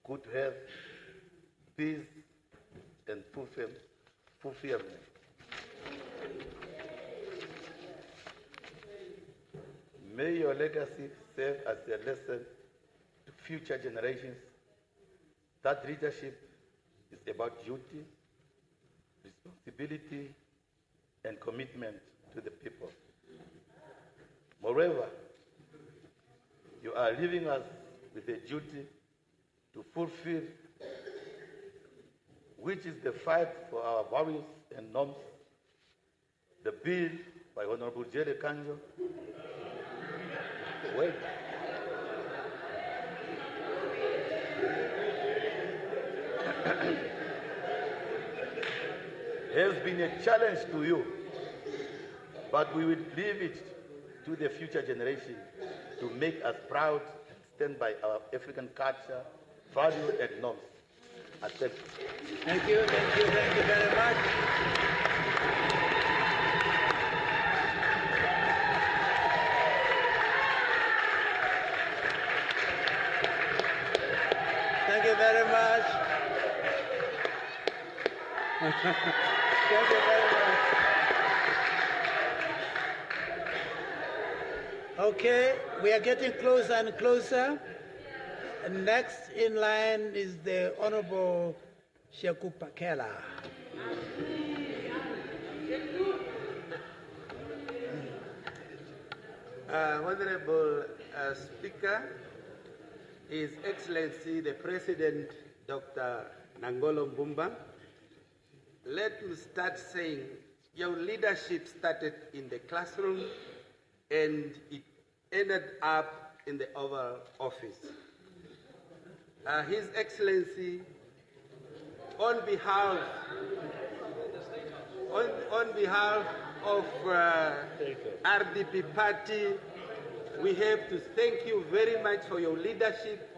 good health, peace, and fulfillment. May your legacy serve as a lesson to future generations that leadership is about duty, responsibility, and commitment to the people. Moreover, you are leaving us with a duty to fulfill, which is the fight for our values and norms. The bill by Honorable Jere Kanjo. Wait. Has been a challenge to you, but we will leave it to the future generation to make us proud and stand by our African culture, values, and norms. I thank you. Thank you very much. Thank you very much. Thank you very much. Okay, we are getting closer and closer. Next in line is the Honorable Sheku Pakela. Honorable Speaker, His Excellency the President, Dr. Nangolo Mbumba, let me start saying your leadership started in the classroom and it ended up in the Oval Office. His Excellency, on behalf of RDP Party, we have to thank you very much for your leadership.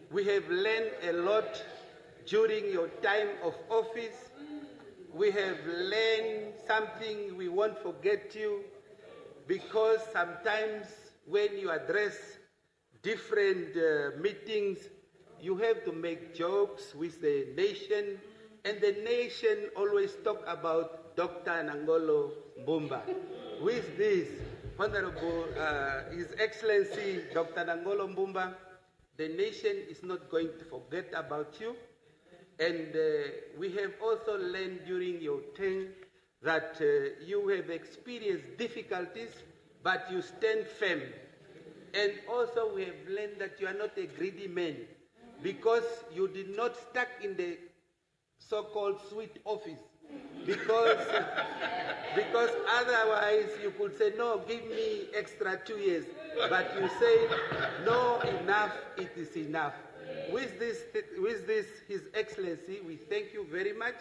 We have learned a lot during your time of office. We have learned something we won't forget you, because sometimes when you address different meetings, you have to make jokes with the nation, and the nation always talk about Dr. Nangolo Mbumba. With this, Honorable His Excellency Dr. Nangolo Mbumba, the nation is not going to forget about you. And we have also learned during your term that you have experienced difficulties, but you stand firm. And also we have learned that you are not a greedy man, because you did not stuck in the so-called sweet office. Because otherwise you could say, no, give me extra 2 years. But you say, no, enough, it is enough. With this, His Excellency, we thank you very much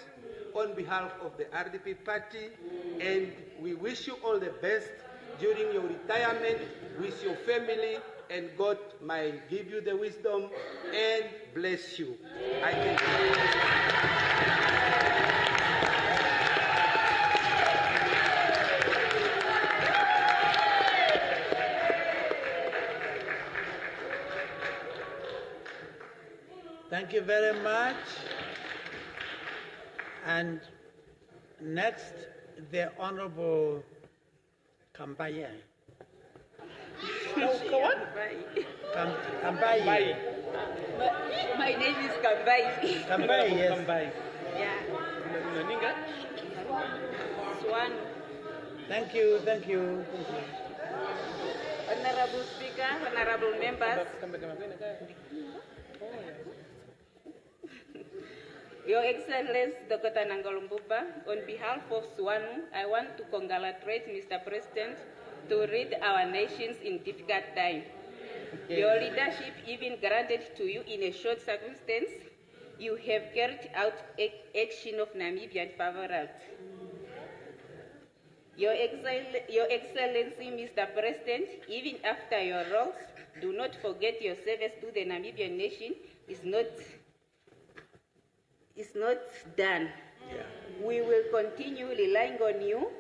on behalf of the RDP Party, and we wish you all the best during your retirement with your family, and God might give you the wisdom and bless you. I thank you. Thank you very much. And next, the Honorable Kambaye. Kambaye. My name is Kambaye. Kambaye, yes. Yeah. Swan. Thank you. Honorable Speaker, honorable members. Your Excellency, Dr. Nangolo Mbumba, on behalf of Swanu, I want to congratulate Mr. President to lead our nations in difficult time. Your leadership even granted to you in a short circumstance, you have carried out action of Namibia favorable. Your Excellency, Mr. President, even after your roles, do not forget your service to the Namibian nation is not done. Yeah. We will continue relying on you,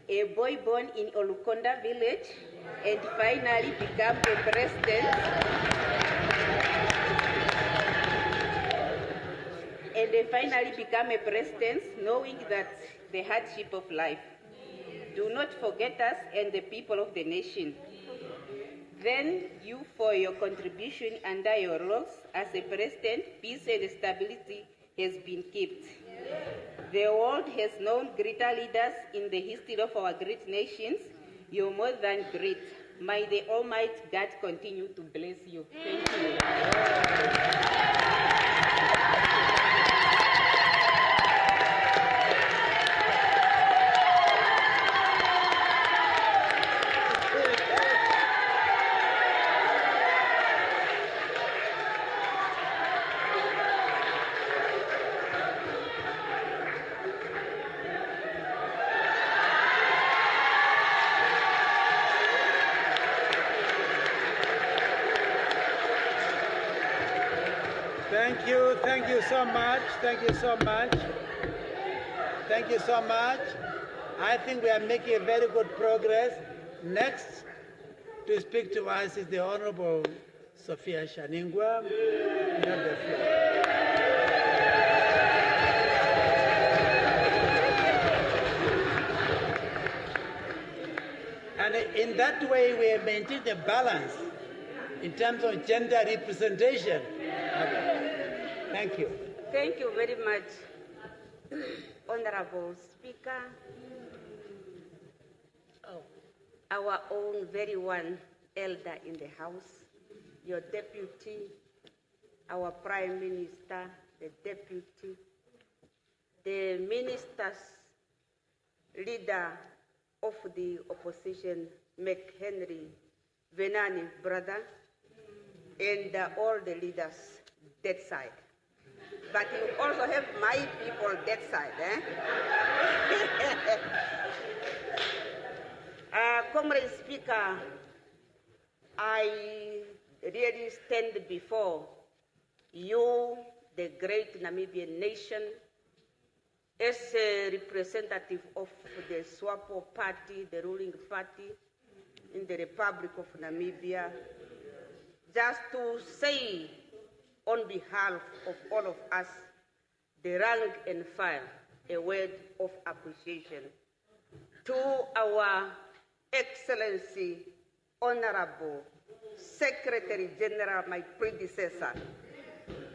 a boy born in Olukonda village, and finally become a president. Knowing that the hardship of life. Do not forget us and the people of the nation. Then you, for your contribution under your roles as a president, peace and stability has been kept. The world has known greater leaders in the history of our great nations, You're more than great. May the Almighty God continue to bless you. Thank you. Thank you so much. Thank you so much. Thank you so much. I think we are making very good progress. Next to speak to us is the Honorable Sophia Shaningwa. You have the floor. And in that way, we have maintained a balance in terms of gender representation. Thank you. Thank you very much, Honorable Speaker. Our own very one elder in the House, your deputy, our Prime Minister, the deputy, the ministers, leader of the opposition, McHenry Venani brother, and all the leaders that side. But you also have my people that side, eh? Comrade Speaker, I really stand before you, the great Namibian nation, as a representative of the SWAPO party, the ruling party in the Republic of Namibia, just to say on behalf of all of us, the rank and file, a word of appreciation to our Excellency, Honorable Secretary General, my predecessor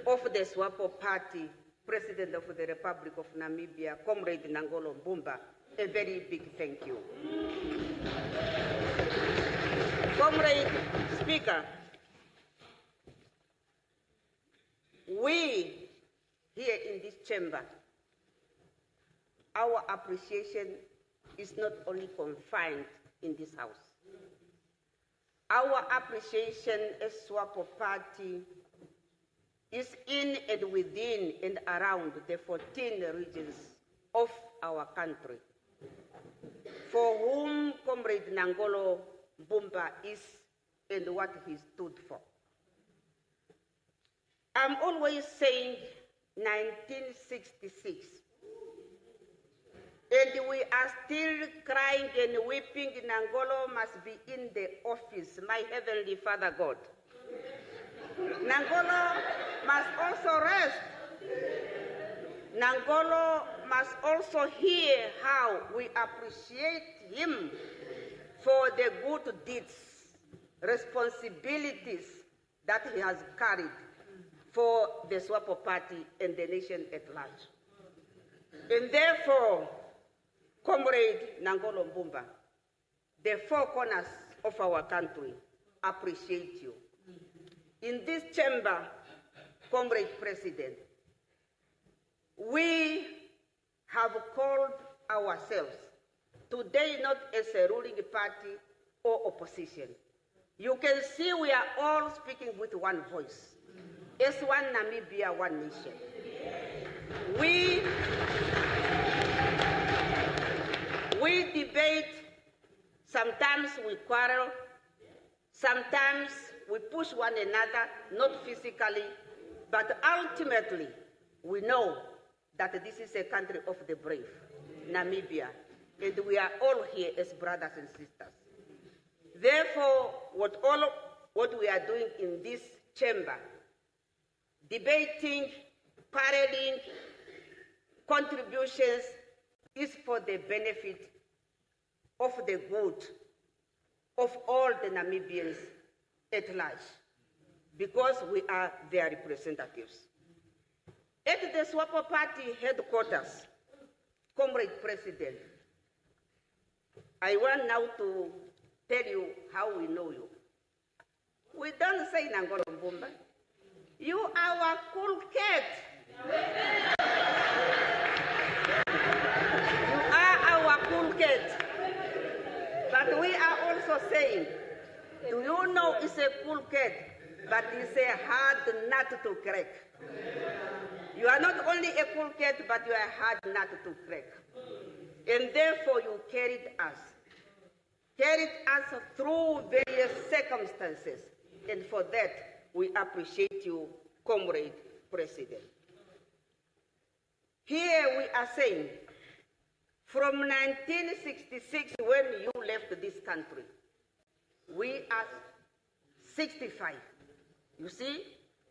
of the SWAPO party, President of the Republic of Namibia, Comrade Nangolo Mbumba, a very big thank you. Comrade Speaker, we here in this chamber, our appreciation is not only confined in this house. Our appreciation as SWAPO party is in and within and around the 14 regions of our country, for whom Comrade Nangolo Mbumba is and what he stood for. I'm always saying 1966, and we are still crying and weeping. Nangolo must be in the office, my Heavenly Father God. Nangolo must also rest. Nangolo must also hear how we appreciate him for the good deeds, responsibilities that he has carried for the SWAPO party and the nation at large. And therefore, Comrade Nangolo Mbumba, the four corners of our country appreciate you. In this chamber, Comrade President, we have called ourselves today not as a ruling party or opposition. You can see we are all speaking with one voice. As one Namibia, one nation. We debate, sometimes we quarrel, sometimes we push one another, not physically, but ultimately we know that this is a country of the brave, Namibia, and we are all here as brothers and sisters. Therefore, what we are doing in this chamber, debating, paralleling, contributions, is for the benefit of the good of all the Namibians at large, because we are their representatives. At the SWAPO party headquarters, Comrade President, I want now to tell you how we know you. We don't say Nangolo Mbumba. You are our cool cat. You are our cool cat. But we are also saying, do you know it's a cool cat, but it's a hard nut to crack. You are not only a cool cat, but you are a hard nut to crack. And therefore you carried us through various circumstances. And for that, we appreciate you, Comrade President. Here we are saying, from 1966, when you left this country, we are 65. You see,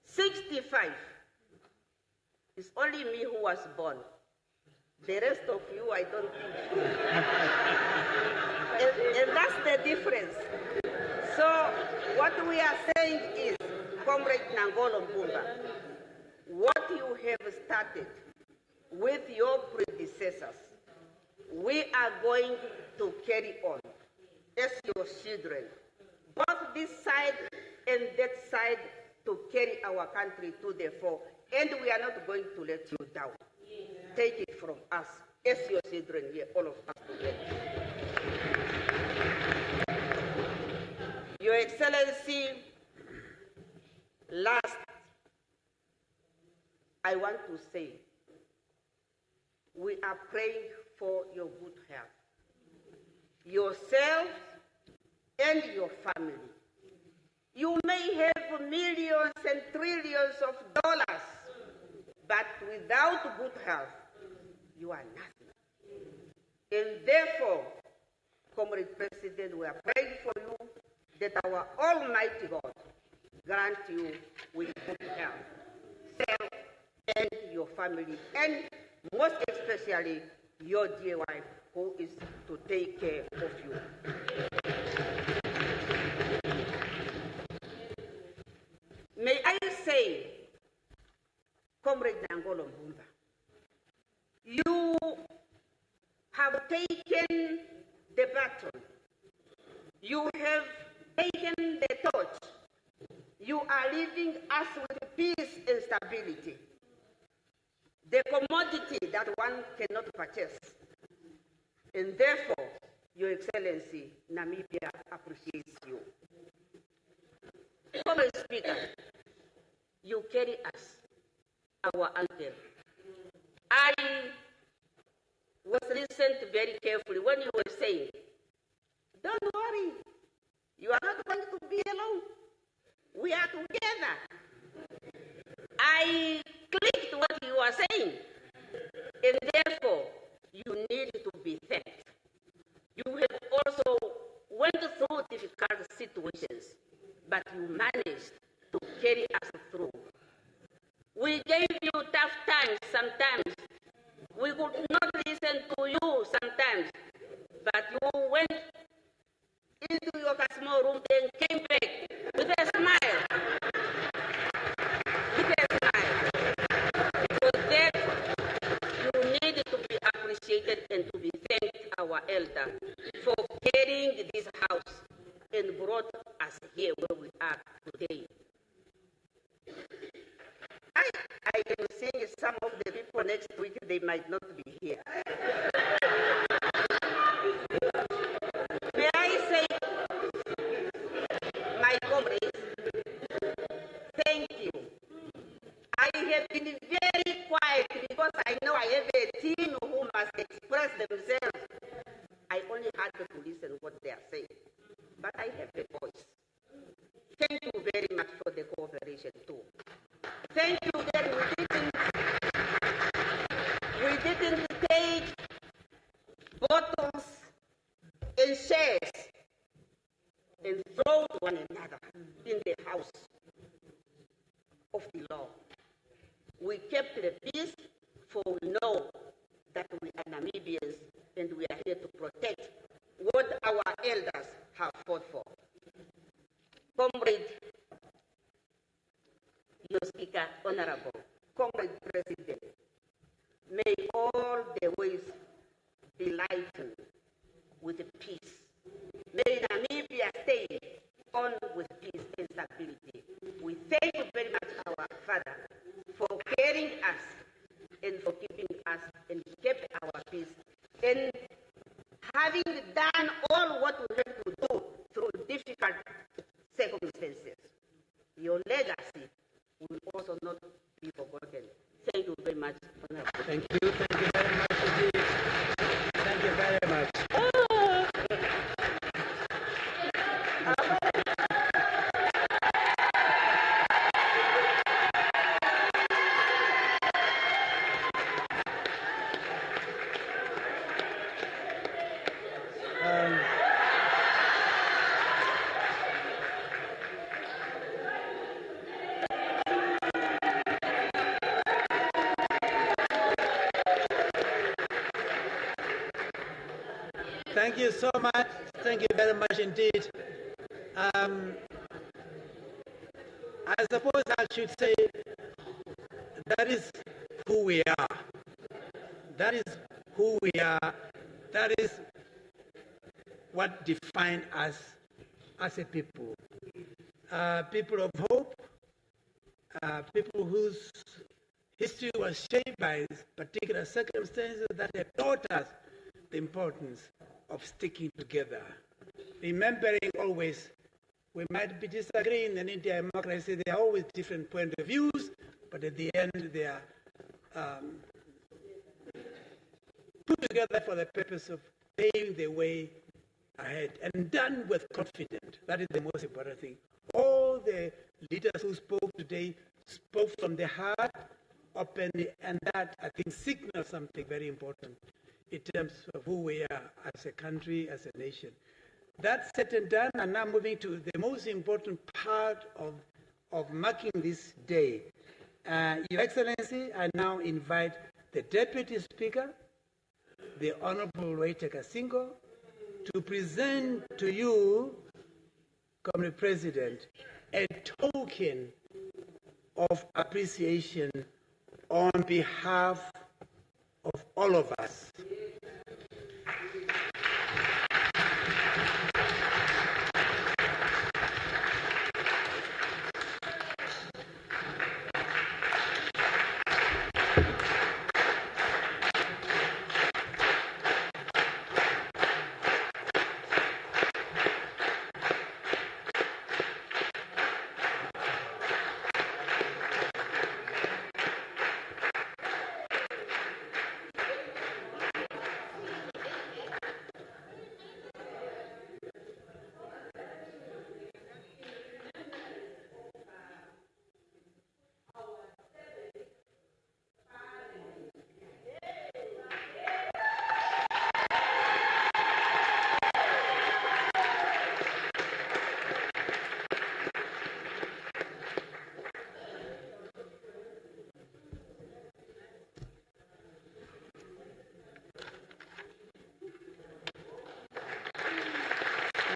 65. It's only me who was born. The rest of you, I don't think. and that's the difference. So what we are saying is, Comrade Nangolo Mbumba, what you have started with your predecessors, we are going to carry on as your children, both this side and that side, to carry our country to the fore. And we are not going to let you down. Take it from us, as your children here, all of us together. Your Excellency, last, I want to say, we are praying for your good health, yourself and your family. You may have millions and trillions of dollars, but without good health, you are nothing. And therefore, Comrade President, we are praying for you that our Almighty God grant you with good health, self and your family, and most especially your dear wife, who is to take care of you. May I say, Comrade Nangolo Mbumba, you have taken the baton. You have taken the torch. You are leaving us with peace and stability, the commodity that one cannot purchase. And therefore, Your Excellency, Namibia appreciates you. Comrade Speaker, you carry us, our uncle. I was listening very carefully when you were saying, don't worry, you are not going to be alone. We are together. I clicked what you are saying, and therefore you need to be thanked. You have also went through difficult situations, but you managed to carry us through. We gave you tough times sometimes. We could not listen to you sometimes, but you went into your small room and came back with a smile. With a smile. For that, you need to be appreciated and to be thanked, our elder, for carrying this house and brought us here where we are today. I am seeing some of the people next week, they might not be here. May I say, my comrades, thank you. I have been very quiet because I know I have a team who must express themselves. I only had to listen what they are saying, but I have a voice. Thank you very much for the cooperation too. Thank you that we didn't take bottles and chairs and throw to one another in the house of the law. We kept the peace, for we know that we are Namibians and we are here to protect what our elders have fought for. Comrade, your speaker, Honorable, Comrade President, may all the ways be lightened with peace. May Namibia on with peace and stability. We thank you very much, our Father, for carrying us and for keeping us and kept our peace. And having done all what we have to do through difficult circumstances, your legacy will also not be forgotten. Thank you very much. Thank you very much indeed. Thank you very much. Thank you so much. Thank you very much indeed. I suppose I should say that is who we are. That is who we are. That is what defines us as a people. People of hope, people whose history was shaped by particular circumstances that have taught us the importance of sticking together. Remembering always, we might be disagreeing, and in democracy there are always different points of views, but at the end they are put together for the purpose of paving the way ahead, and done with confidence. That is the most important thing. All the leaders who spoke today spoke from the heart, openly, and that, I think, signals something very important in terms of who we are as a country, as a nation. That's said and done, and now moving to the most important part of marking this day. Your Excellency, I now invite the Deputy Speaker, the Honorable Waiter Kasingo, to present to you, Comrade President, a token of appreciation on behalf of all of us.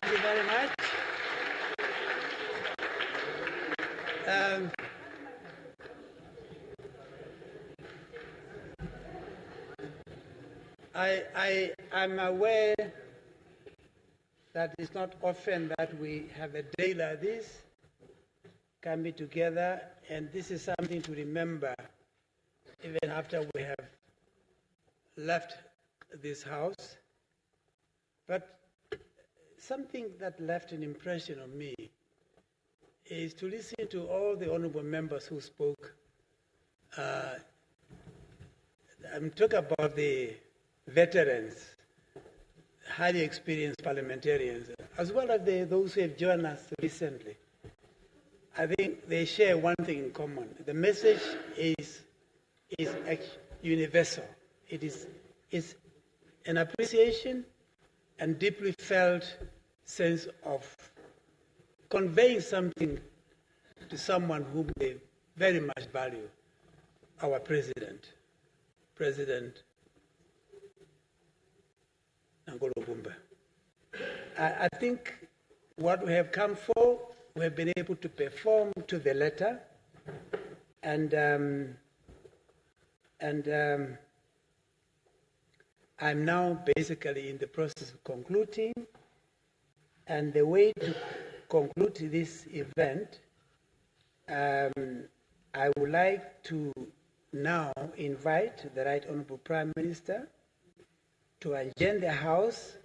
Thank you very much. I'm aware that it's not often that we have a day like this, coming together, and this is something to remember even after we have left this house. But something that left an impression on me is to listen to all the honorable members who spoke. I'm talking about the veterans, highly experienced parliamentarians, as well as those who have joined us recently. I think they share one thing in common. The message is universal. It is an appreciation and deeply felt sense of conveying something to someone whom they very much value, our President Nangolo Mbumba. I think what we have come for, we have been able to perform to the letter, and I'm now basically in the process of concluding, and the way conclude this event, I would like to now invite the Right Honorable Prime Minister to adjourn the House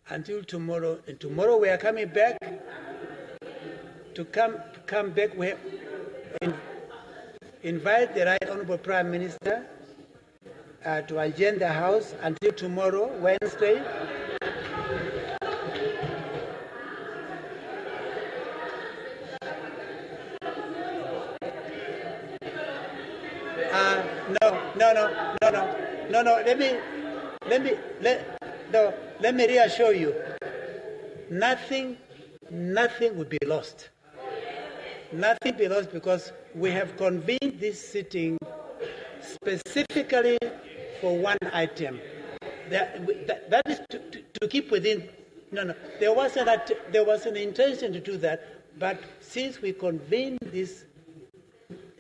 until tomorrow. And tomorrow we are coming back to come back. We invite the Right Honorable Prime Minister to adjourn the House until tomorrow, Wednesday. No. Let me reassure you. Nothing will be lost. Nothing will be lost because we have convened this sitting specifically for one item. That is to keep within. There was an intention to do that, but since we convened this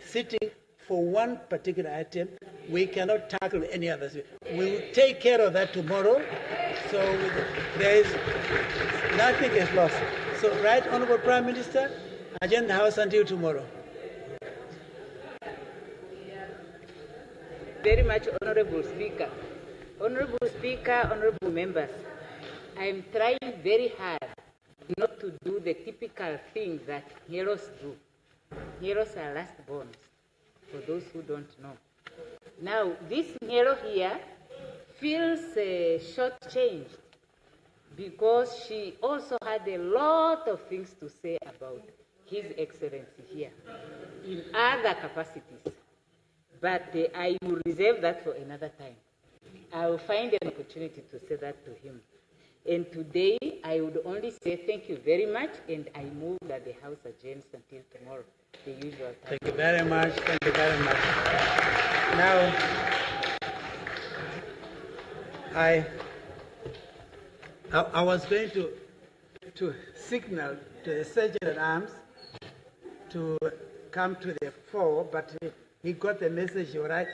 sitting for one particular item, we cannot tackle any other. We will take care of that tomorrow. So there is nothing is lost. So, Right Honorable Prime Minister, adjourn the House until tomorrow. Very much, Honorable Speaker. Honorable Speaker, honorable members, I am trying very hard not to do the typical thing that heroes do. Heroes are last-born, for those who don't know. Now, this hero here feels short-changed because she also had a lot of things to say about His Excellency here in other capacities. But I will reserve that for another time. I will find an opportunity to say that to him. And today, I would only say thank you very much, and I move that the House adjourns until tomorrow, the usual time. Thank you very much. Thank you very much. Now, I was going to signal to the Sergeant at Arms to come to the fore, but he got the message right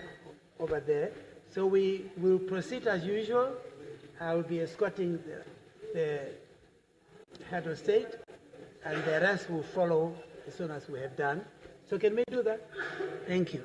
over there. So we will proceed as usual. I will be escorting the head of state, and the rest will follow as soon as we have done. So can we do that? Thank you.